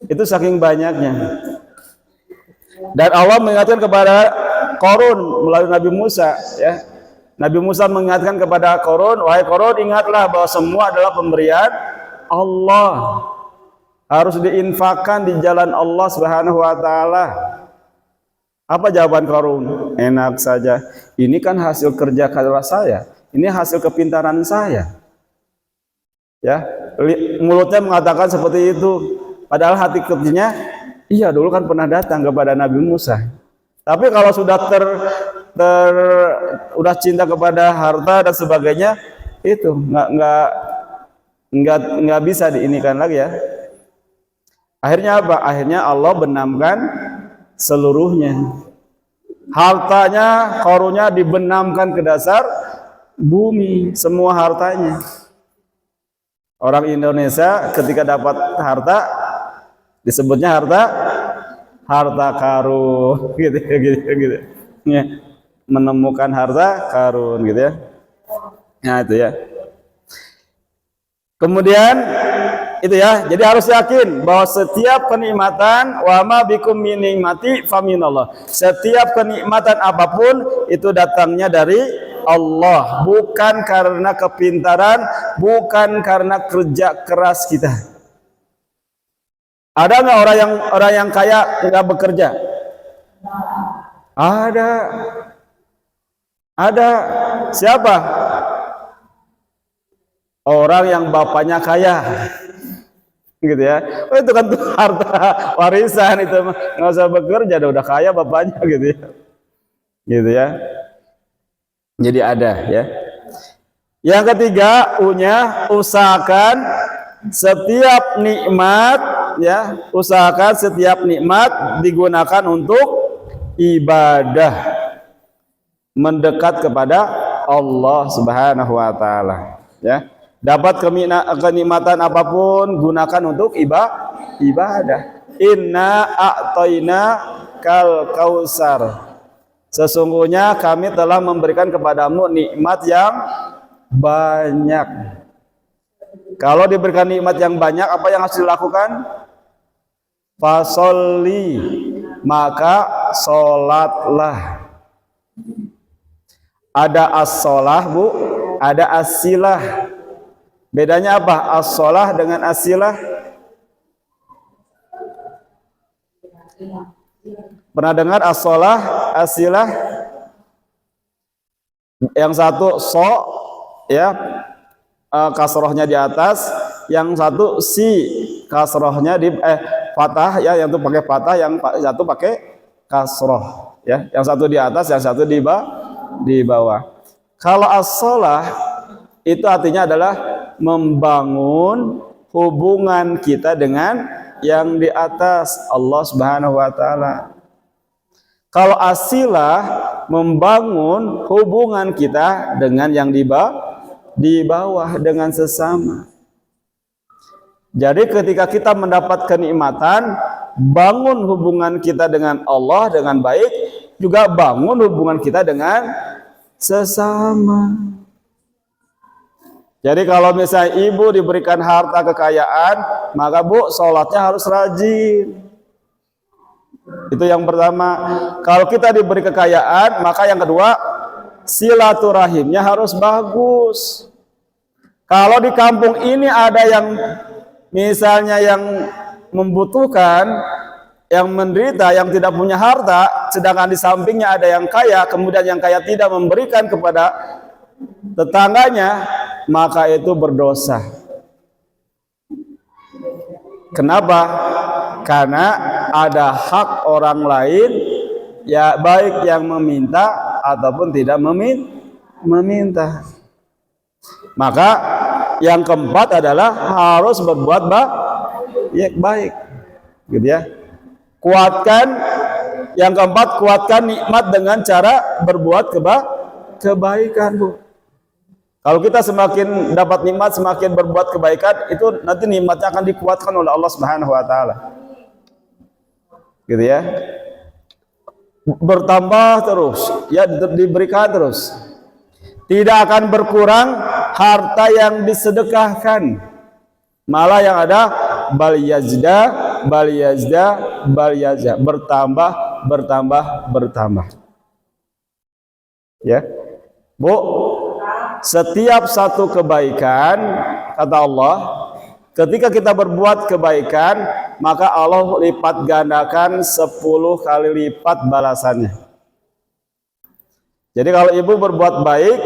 Itu saking banyaknya. Dan Allah mengingatkan kepada Qarun melalui Nabi Musa, ya. Nabi Musa mengingatkan kepada Qarun, wahai Qarun, ingatlah bahwa semua adalah pemberian Allah. Harus diinfakkan di jalan Allah Subhanahu wa taala. Apa jawaban Qarun? Enak saja. Ini kan hasil kerja keras saya. Ini hasil kepintaran saya. Ya, mulutnya mengatakan seperti itu. Padahal hati kecilnya, iya dulu kan pernah datang kepada Nabi Musa. Tapi kalau sudah udah cinta kepada harta dan sebagainya, itu nggak bisa diinikan lagi ya. Akhirnya apa? Akhirnya Allah benamkan seluruhnya. Hartanya, Qarunnya dibenamkan ke dasar bumi, semua hartanya. Orang Indonesia ketika dapat harta disebutnya harta karun, gitu. Ya. Menemukan harta karun, gitu ya. Nah itu ya. Kemudian itu ya, jadi harus yakin bahwa setiap kenikmatan wa ma bikum min nikmati faminallah. Setiap kenikmatan apapun itu datangnya dari Allah, bukan karena kepintaran, bukan karena kerja keras kita. Ada nggak orang yang kaya nggak bekerja? Ada. Siapa? Orang yang bapaknya kaya, gitu ya. Oh, itu kan tuh harta warisan, itu nggak usah bekerja, udah kaya bapaknya, gitu ya. Gitu ya. Jadi ada ya. Yang ketiga, usahakan setiap nikmat, ya, usahakan setiap nikmat digunakan untuk ibadah, mendekat kepada Allah Subhanahu wa taala, ya. Dapat kenikmatan apapun gunakan untuk ibadah. Inna a'tayna kal kausar. Sesungguhnya kami telah memberikan kepadamu nikmat yang banyak. Kalau diberikan nikmat yang banyak, apa yang harus dilakukan? Fasolli, maka sholatlah. Ada as-sholah, Bu, ada as-silah. Bedanya apa? As-sholah dengan as-silah? Pernah dengar as-sholah, as-silah? Yang satu ya, kasrohnya di atas, yang satu kasrohnya di fathah, ya, yang itu pakai fathah, yang satu pakai kasroh, ya, yang satu di atas, yang satu di bawah. Kalau as-sholah itu artinya adalah membangun hubungan kita dengan yang di atas, Allah Subhanahu wa taala. Kalau as-silah membangun hubungan kita dengan yang di bawah, dengan sesama. Jadi ketika kita mendapat kenikmatan, bangun hubungan kita dengan Allah dengan baik, juga bangun hubungan kita dengan sesama. Jadi kalau misalnya ibu diberikan harta kekayaan, maka Bu, sholatnya harus rajin. Itu yang pertama. Kalau kita diberi kekayaan, maka yang kedua, silaturahimnya harus bagus. Kalau di kampung ini ada yang misalnya yang membutuhkan, yang menderita, yang tidak punya harta, sedangkan di sampingnya ada yang kaya, kemudian yang kaya tidak memberikan kepada tetangganya, maka itu berdosa. Kenapa? Karena ada hak orang lain, ya, baik yang meminta ataupun tidak meminta. Maka yang keempat adalah harus berbuat baik, gitu ya. Yang keempat, kuatkan nikmat dengan cara berbuat kebaikan, Bu. Kalau kita semakin dapat nikmat, semakin berbuat kebaikan, itu nanti nikmatnya akan dikuatkan oleh Allah Subhanahu wa taala. Gitu ya. Bertambah terus, ya diberikan terus. Tidak akan berkurang harta yang disedekahkan. Malah yang ada bal yazda, bertambah, bertambah. Ya. Bu, setiap satu kebaikan, kata Allah, ketika kita berbuat kebaikan, maka Allah lipat gandakan 10 kali lipat balasannya. Jadi kalau ibu berbuat baik,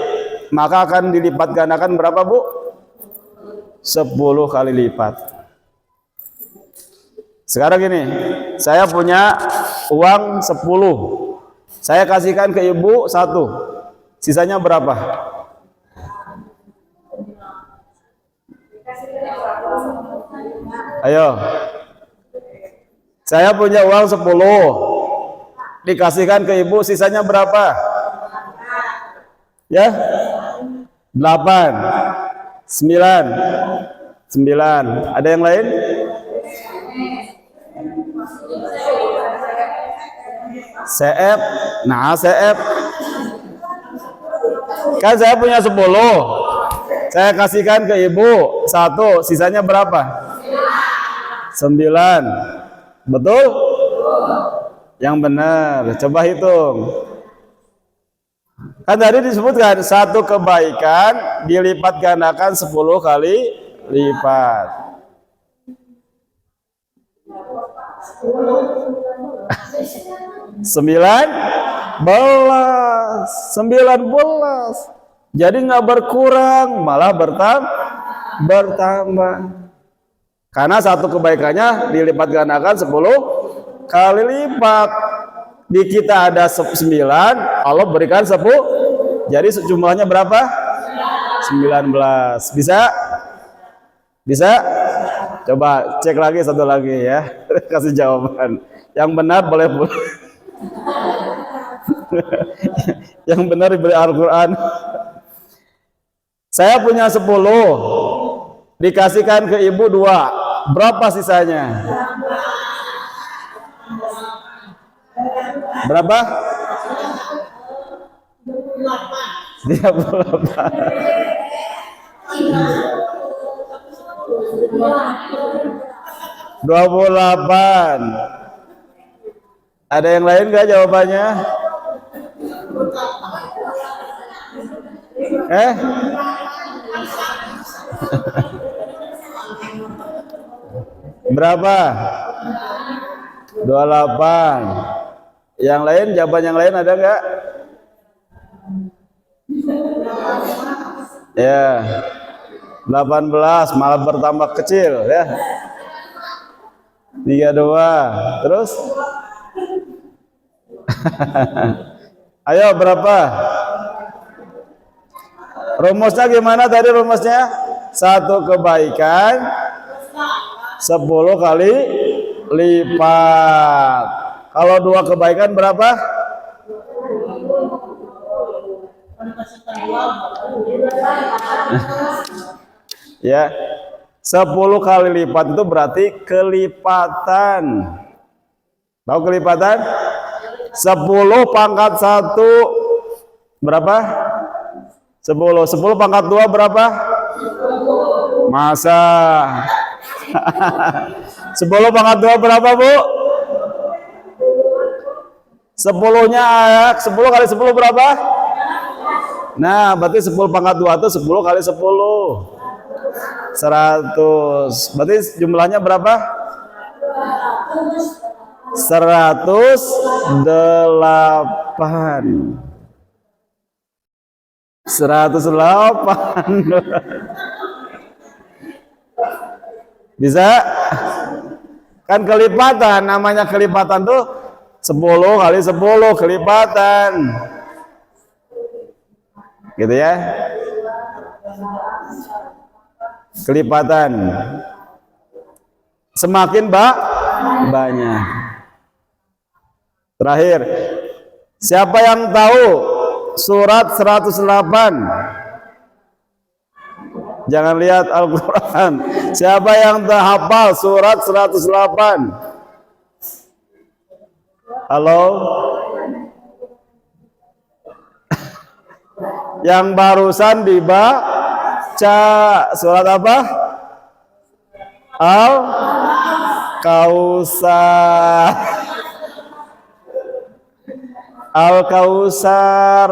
maka akan dilipat gandakan berapa, Bu? 10 kali lipat. Sekarang gini, saya punya uang 10. Saya kasihkan ke ibu 1. Sisanya berapa? Ayo. Saya punya uang 10. Dikasihkan ke ibu, sisanya berapa? Ya? 8. 9. Ada yang lain? CF. Nah, CF. Kan saya punya 10. Saya kasihkan ke ibu 1. Sisanya berapa? 9. Betul? Yang benar. Coba hitung. Kan tadi disebutkan satu kebaikan dilipat gandakan 10 kali lipat. 19. Jadi nggak berkurang, malah bertambah. Karena satu kebaikannya dilipat gandakan 10 kali lipat. Di kita ada 9, Allah berikan 10. Jadi jumlahnya berapa? 19. Bisa? Bisa? Coba cek lagi satu lagi ya. Kasih jawaban. Yang benar boleh yang benar diberi Al-Quran. Saya punya 10. Dikasihkan ke ibu 2. Berapa sisanya? Berapa? 38. 28. Ada yang lain nggak jawabannya? Berapa? 28. Yang lain, jawaban yang lain ada nggak? Ya, 18, malah bertambah kecil ya. 32. Terus? Ayo berapa? Rumusnya gimana tadi rumusnya? Satu kebaikan 10 kali lipat. Kalau 2 kebaikan berapa? Ya, 10 kali lipat itu berarti kelipatan. Tahu kelipatan? 10 pangkat 1 berapa? 10. 10 pangkat 2 berapa? Masa 10 pangkat 2 berapa, Bu? 10-nya 10 kali 10 berapa? Nah, berarti 10 pangkat 2 itu 10 kali 10. 100. Berarti jumlahnya berapa? 108. 108. Bisa? Kan kelipatan, namanya kelipatan tuh 10 kali 10 kelipatan. Gitu ya. Kelipatan. Semakin banyak. Terakhir, siapa yang tahu surat 108? Jangan lihat Al-Quran. Siapa yang hafal surat 108? Halo? Yang barusan dibaca surat apa? Al-Kausar. Al-Kausar.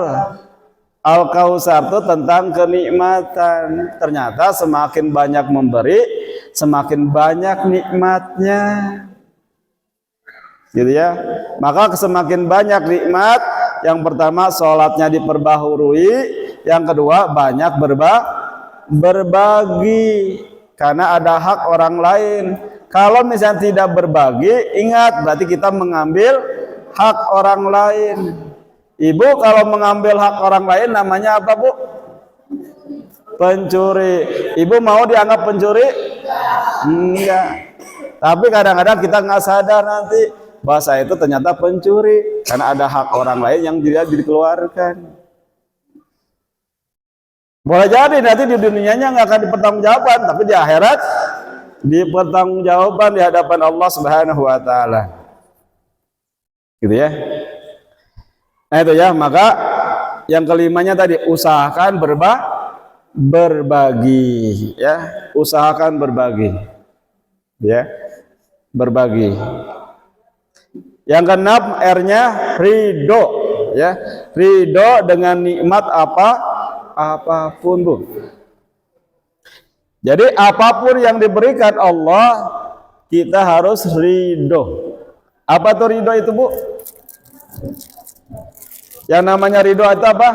Al-Kausar itu tentang kenikmatan. Ternyata semakin banyak memberi, semakin banyak nikmatnya. Gitu ya. Maka semakin banyak nikmat, yang pertama sholatnya diperbaharui, yang kedua banyak berbagi karena ada hak orang lain. Kalau misalnya tidak berbagi, ingat berarti kita mengambil hak orang lain. Ibu kalau mengambil hak orang lain namanya apa, Bu? Pencuri. Ibu mau dianggap pencuri? Enggak. Tapi kadang-kadang kita nggak sadar nanti bahwa saya itu ternyata pencuri karena ada hak orang lain yang tidak dikeluarkan. Boleh jadi nanti di dunianya nggak akan dipertanggungjawabkan, tapi di akhirat dipertanggungjawabkan di hadapan Allah Subhanahu wa taala. Gitu ya. Nah itu ya, maka yang kelimanya tadi usahakan berbagi ya, usahakan berbagi. Ya. Berbagi. Yang keenam R-nya ridho ya. Ridho dengan nikmat apapun, Bu. Jadi apapun yang diberikan Allah kita harus ridho. Apa tuh ridho itu, Bu? Yang namanya ridho itu apa?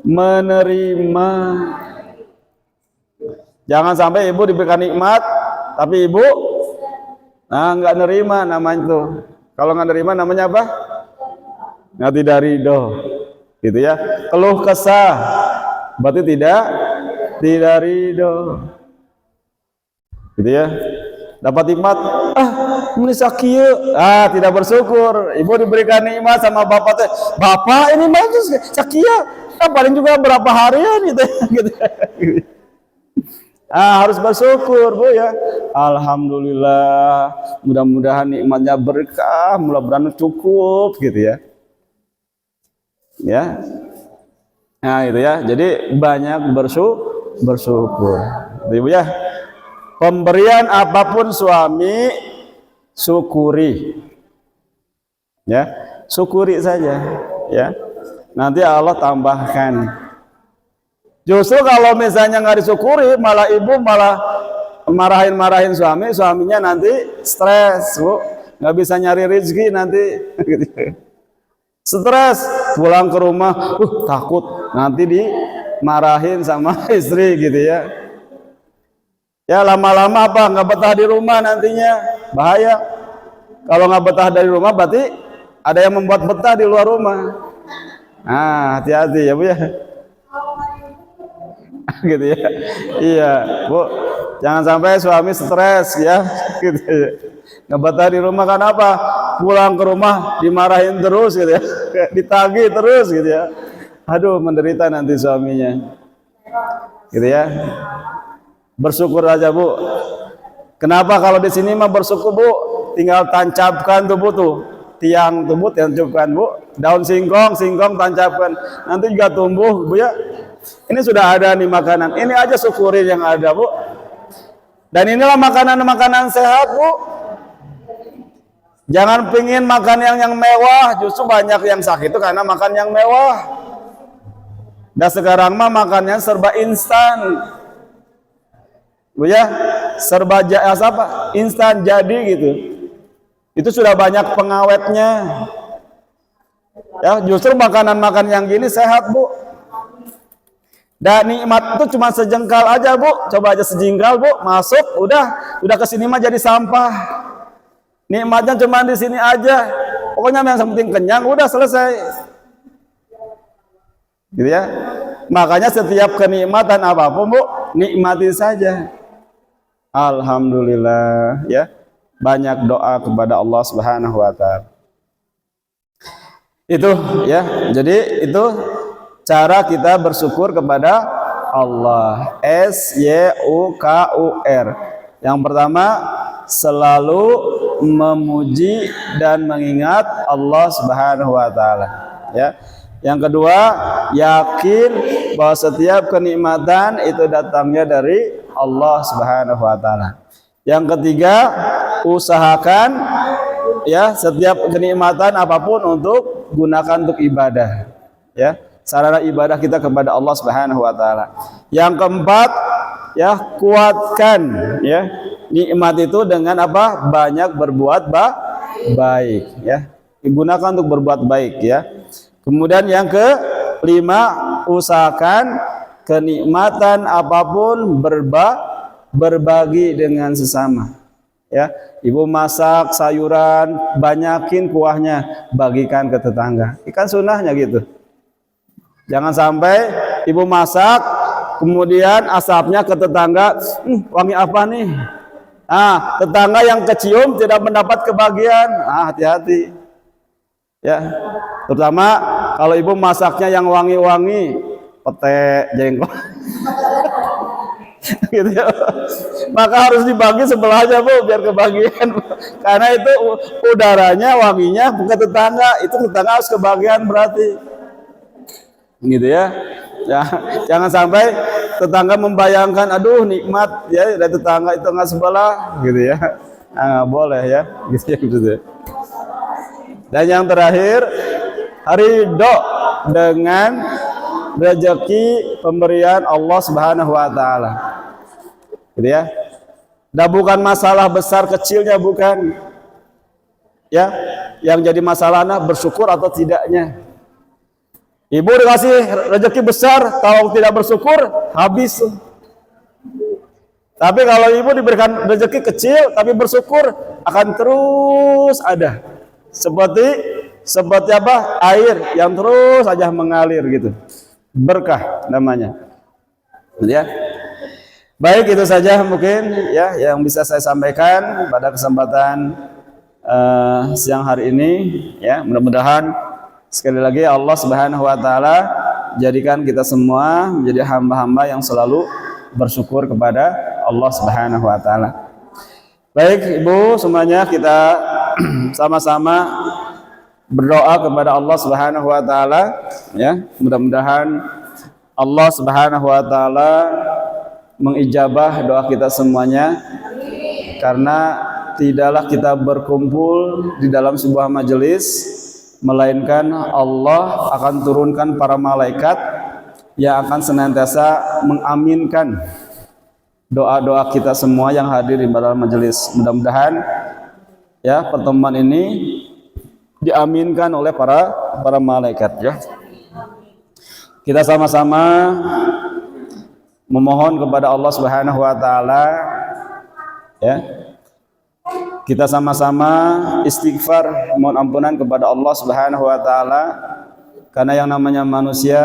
Menerima. Jangan sampai ibu diberikan nikmat tapi ibu nggak nerima, namanya itu. Kalau nggak nerima namanya apa? Nggak, tidak ridho. Gitu ya. Keluh kesah berarti tidak ridho. Gitu ya. Dapat nikmat, ini sakieu, tidak bersyukur. Ibu diberikan nikmat sama bapak, bapak ini mah sakieu, paling juga berapa harian gitu. Harus bersyukur, Bu ya. Alhamdulillah, mudah-mudahan nikmatnya berkah, mudah-mudahan cukup gitu ya. Ya. Nah, itu ya. Jadi banyak bersyukur. Ibu ya. Pemberian apapun suami syukuri. Ya, syukuri saja ya. Nanti Allah tambahkan. Justru kalau misalnya nggak disyukuri, malah ibu malah marahin suaminya nanti stres, Bu. Nggak bisa nyari rezeki nanti. Stres, pulang ke rumah, takut nanti dimarahin sama istri gitu ya. Ya lama-lama apa? Nggak betah di rumah nantinya, bahaya. Kalau nggak betah dari rumah berarti ada yang membuat betah di luar rumah. Hati-hati ya, Bu ya. Gitu ya. Iya, Bu. Jangan sampai suami stres ya. Gitu ya. Nggak betah di rumah kan apa? Pulang ke rumah dimarahin terus gitu ya. Ditagih terus gitu ya. Aduh, menderita nanti suaminya. Gitu ya. Bersyukur aja, Bu. Kenapa kalau di sini mah bersyukur, Bu? Tinggal tancapkan tuh, Bu, tuh. Tiang tuh, Bu, tancapkan, Bu. Daun singkong tancapkan. Nanti juga tumbuh, Bu ya. Ini sudah ada nih makanan. Ini aja syukurin yang ada, Bu. Dan inilah makanan-makanan sehat, Bu. Jangan pingin makan yang mewah, justru banyak yang sakit itu karena makan yang mewah. Dan sekarang mah makannya serba instan. Bu ya, serba instan jadi gitu. Itu sudah banyak pengawetnya. Ya, justru makanan-makan yang gini sehat, Bu. Dan nikmat itu cuma sejengkal aja, Bu. Coba aja sejengkal, Bu, masuk, udah ke sini mah jadi sampah. Nikmatnya cuma di sini aja. Pokoknya yang penting kenyang, udah selesai. Gitu ya. Makanya setiap kenikmatan apapun, Bu, nikmati saja. Alhamdulillah ya. Banyak doa kepada Allah Subhanahu wa taala. Itu ya. Jadi itu cara kita bersyukur kepada Allah. S-Y-U-K-U-R. Yang pertama, selalu memuji dan mengingat Allah Subhanahu wa taala, ya. Yang kedua, yakin bahwa setiap kenikmatan itu datangnya dari Allah Subhanahu wa taala. Yang ketiga, usahakan ya setiap kenikmatan apapun untuk gunakan untuk ibadah, ya. Sarana ibadah kita kepada Allah Subhanahu wa taala. Yang keempat, ya kuatkan ya nikmat itu dengan apa? Banyak berbuat baik, ya. Digunakan untuk berbuat baik, ya. Kemudian yang kelima, usahakan kenikmatan apapun berbagi dengan sesama, ya. Ibu masak sayuran, banyakin kuahnya, bagikan ke tetangga. Ikan sunnahnya gitu. Jangan sampai ibu masak kemudian asapnya ke tetangga, wangi apa nih? Tetangga yang kecium tidak mendapat kebahagiaan. Hati-hati, ya. Terutama kalau ibu masaknya yang wangi-wangi, pete, jengkol, gitu ya. Maka harus dibagi sebelahnya, Bu, biar kebahagiaan. Karena itu udaranya, wanginya bukan tetangga, itu tetangga harus kebahagiaan berarti, gitu ya. Ya, jangan sampai tetangga membayangkan, aduh nikmat ya dari tetangga itu nggak sebelah, gitu ya. Nggak boleh ya, gitu. Dan yang terakhir, ridho dengan rezeki pemberian Allah Subhanahu wa taala, gitu ya. Dan bukan masalah besar kecilnya, bukan, ya. Yang jadi masalahnya bersyukur atau tidaknya. Ibu dikasih rezeki besar, kalau tidak bersyukur habis. Tapi kalau ibu diberikan rezeki kecil tapi bersyukur, akan terus ada. Seperti apa? Air yang terus saja mengalir, gitu. Berkah namanya. Ya. Baik, itu saja mungkin ya yang bisa saya sampaikan pada kesempatan siang hari ini, ya. Mudah-mudahan sekali lagi Allah Subhanahu wa taala jadikan kita semua menjadi hamba-hamba yang selalu bersyukur kepada Allah Subhanahu wa taala. Baik, Ibu semuanya, kita sama-sama berdoa kepada Allah Subhanahu wa taala, ya. Mudah-mudahan Allah Subhanahu wa taala mengijabah doa kita semuanya, karena tidaklah kita berkumpul di dalam sebuah majelis melainkan Allah akan turunkan para malaikat yang akan senantiasa mengaminkan doa-doa kita semua yang hadir di dalam majelis. Mudah-mudahan ya pertemuan ini diaminkan oleh para malaikat, ya. Kita sama-sama memohon kepada Allah Subhanahu wa taala, ya. Kita sama-sama istighfar, mohon ampunan kepada Allah Subhanahu wa taala, karena yang namanya manusia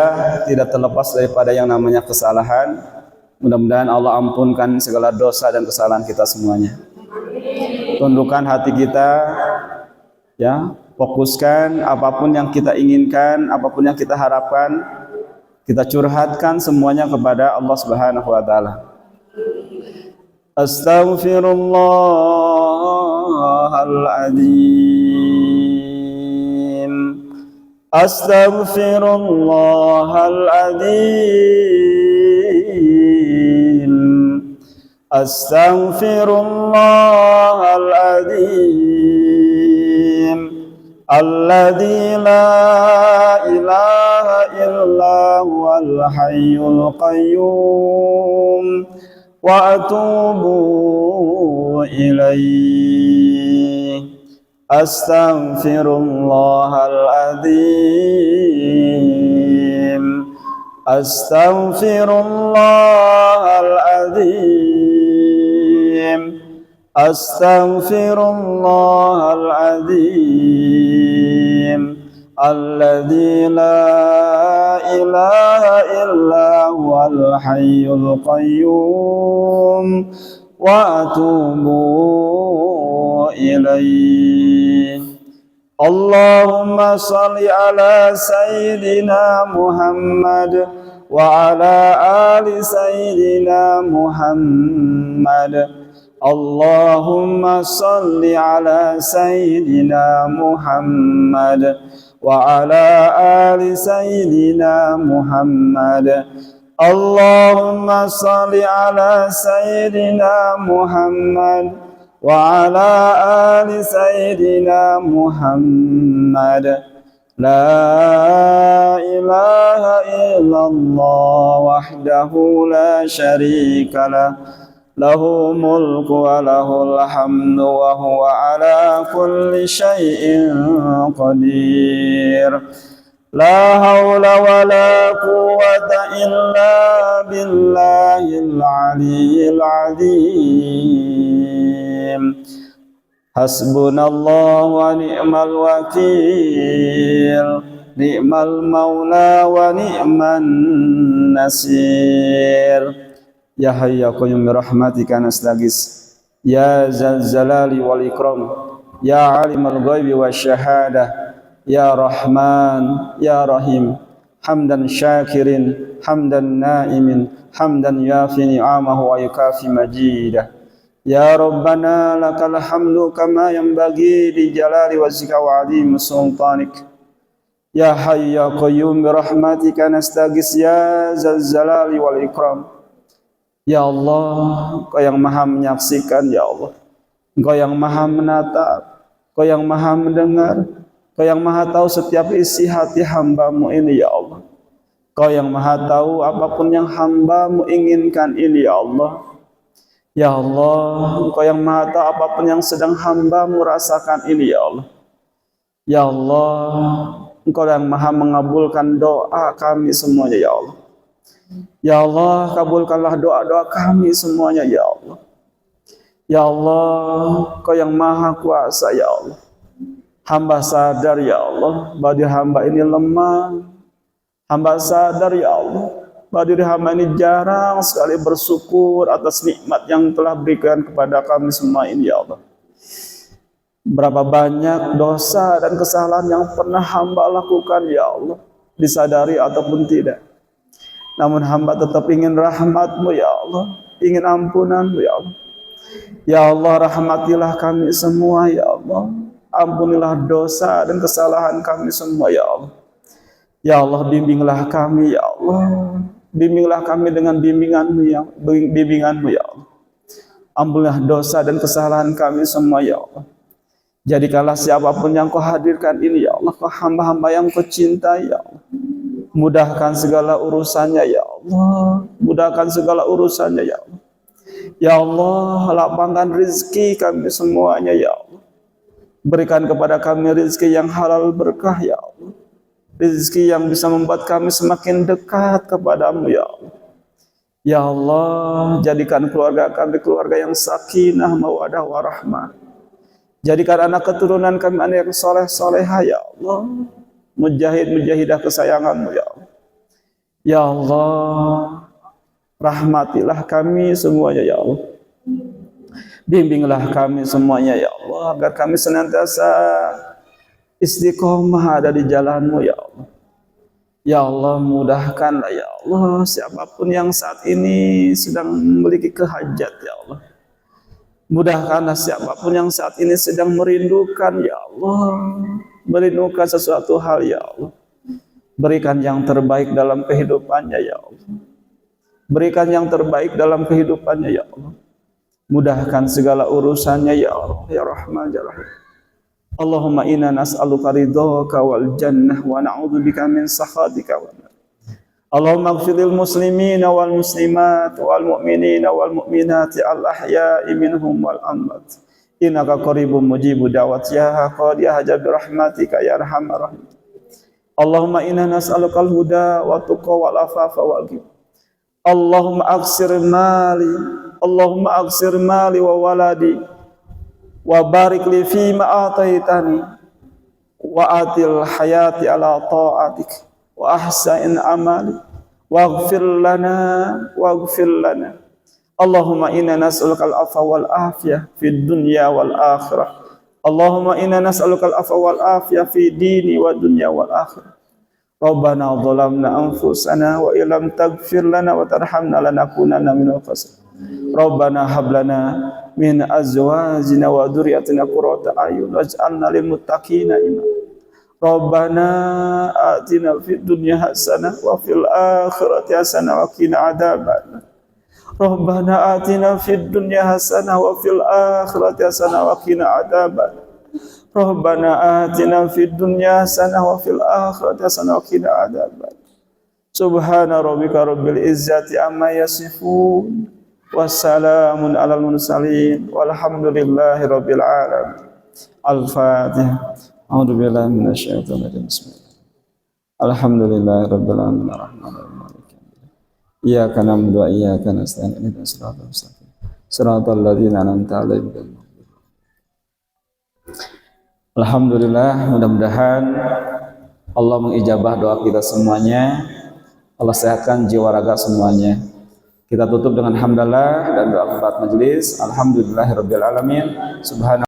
tidak terlepas daripada yang namanya kesalahan. Mudah-mudahan Allah ampunkan segala dosa dan kesalahan kita semuanya. Tundukkan hati kita, ya, fokuskan apapun yang kita inginkan, apapun yang kita harapkan, kita curhatkan semuanya kepada Allah Subhanahu wa taala. Astaghfirullahaladzim, astaghfirullahaladzim, astaghfirullahaladzim, alladzi la ilaha illa huwal hayyul qayyum, wa atubu ilaih. Astaghfirullahaladzim, astaghfirullahaladzim, astaghfirullahaladzim, alladzi la ilaha illa huwal hayyul qayyum, wa atubu ilaih. Allahumma salli ala sayyidina Muhammad وعلى آل سيدنا محمد اللهم صل على سيدنا محمد وعلى آل سيدنا محمد اللهم صل على سيدنا محمد وعلى آل سيدنا محمد لا إله إلا الله وحده لا شريك له له ملك وله الحمد وهو على كل شيء قدير لا حول ولا قوة إلا بالله العلي العظيم حسبنا الله ونعم الوكيل نعم المولى ونعم النصير يا حي يا قيوم برحمتك نستغيث يا ذا الجلال والإكرام يا عالم الغيب والشهادة يا رحمن يا رحيم حمدا شاكرين حمدا نائم حمدا يافي نعمه ويكافي مجيده يا ربنا لك الحمد كما ينبغي لجلال وجهك وعظيم سلطانك يا حي يا قيوم برحمتك نستغيث يا ذا الجلال والإكرام Ya Allah, Engkau yang maha menyaksikan, Ya Allah. Engkau yang maha menatap, Engkau yang maha mendengar, Engkau yang maha tahu setiap isi hati hamba-Mu ini, Ya Allah. Engkau yang maha tahu apapun yang hamba-Mu inginkan ini, Ya Allah. Ya Allah, Engkau yang maha tahu apapun yang sedang hamba-Mu rasakan ini, Ya Allah. Ya Allah, Engkau yang maha mengabulkan doa kami semuanya, Ya Allah. Ya Allah, kabulkanlah doa-doa kami semuanya, Ya Allah. Ya Allah, Kau yang maha kuasa, Ya Allah. Hamba sadar, Ya Allah, bahwa diri hamba ini lemah. Hamba sadar, Ya Allah, bahwa diri hamba ini jarang sekali bersyukur atas nikmat yang telah berikan kepada kami semua ini, Ya Allah. Berapa banyak dosa dan kesalahan yang pernah hamba lakukan, Ya Allah, disadari ataupun tidak. Namun hamba tetap ingin rahmat-Mu, Ya Allah, ingin ampunan-Mu, Ya Allah. Ya Allah, rahmatilah kami semua, Ya Allah. Ampunilah dosa dan kesalahan kami semua, Ya Allah. Ya Allah, bimbinglah kami, Ya Allah. Bimbinglah kami dengan bimbingan-Mu, Ya Allah. Ampunilah dosa dan kesalahan kami semua, Ya Allah. Jadikanlah siapapun yang Kau hadirkan ini, Ya Allah, Kau hamba-hamba yang Kau cintai, Ya Allah. Mudahkan segala urusannya, Ya Allah. Mudahkan segala urusannya, Ya Allah. Ya Allah, lapangkan rezeki kami semuanya, Ya Allah. Berikan kepada kami rezeki yang halal berkah, Ya Allah. Rezeki yang bisa membuat kami semakin dekat kepadamu, Ya Allah. Ya Allah, jadikan keluarga kami keluarga yang sakinah, mawadah, warahmah. Jadikan anak keturunan kami anak yang soleh, soleha, Ya Allah. Mujahid, mujahidah kesayangan-Mu, Ya Allah. Ya Allah, rahmatilah kami semuanya, Ya Allah. Bimbinglah kami semuanya, Ya Allah, agar kami senantiasa istiqomah ada di jalan-Mu, Ya Allah. Ya Allah, mudahkanlah, Ya Allah, siapapun yang saat ini sedang memiliki kehajat, Ya Allah. Mudahkanlah siapapun yang saat ini sedang merindukan, Ya Allah. Merindukan sesuatu hal, Ya Allah. Berikan yang terbaik dalam kehidupannya, Ya Allah. Berikan yang terbaik dalam kehidupannya, Ya Allah. Mudahkan segala urusannya, Ya Allah. Ya Rahman, Ya Rahim. Allahumma inna nas'aluka ridhaka wal jannah wa na'udzubika min sakhatika wa nar. Allahumma ighfirlil muslimina wal muslimat wal mu'minina wal mu'minati al ahya'i minhum wal amwat. Innaka qaribun mujibud da'wat ya qad ya hajab rahmatika ya arhamar rahim. Allahumma inna nas'alukal huda wa tuqa wal afafa wal ghina. Allahumma aghsir mali wa waladi wa barik li fi ma ataitani wa atil hayati ala ta'atik wa ahsan amali waghfir lana Allahumma inna nas'alukal afwa wal afiyah fid dunya wal akhirah. Allahumma inna nas'alukal afwa wal afiyah fid dini wad dunya wal akhirah. Rabbana zalamna anfusana wa illam taghfir lana wa tarhamna lanakunanna minal khasirin. Rabbana hab lana min azwajina wa dhurriyyatina qurrata a'yun waj'alna lil muttaqina imama. Rabbana atina fid dunya hasanah wa fil akhirati hasanah wa qina adzabannar. Rabbana atina fid dunya hasanah wa fil akhirati hasanah wa qina adzabannar. Rabbana atina fid dunya hasanah wa fil akhirati hasanah wa qina adzabannar. Subhana rabbika rabbil izzati amma yasifun. Wassalamun alal mursalin walhamdulillahi rabbil alamin. Al-Fatihah. A'udzu billahi minasyaitonir rajim. Bismillah. Alhamdulillahi rabbil alamin arrahmanir rahim maliki yaumiddin. Iyyaka na'budu wa iyyaka nasta'in ihdinas siratal mustaqim. Siratal ladzina an'amta 'alaihim ghairil maghdubi 'alaihim. Alhamdulillah, mudah-mudahan Allah mengijabah doa kita semuanya. Allah sehatkan jiwa raga semuanya. Kita tutup dengan hamdalah dan doa kafarat majelis. Alhamdulillahirabbil alamin. Subhana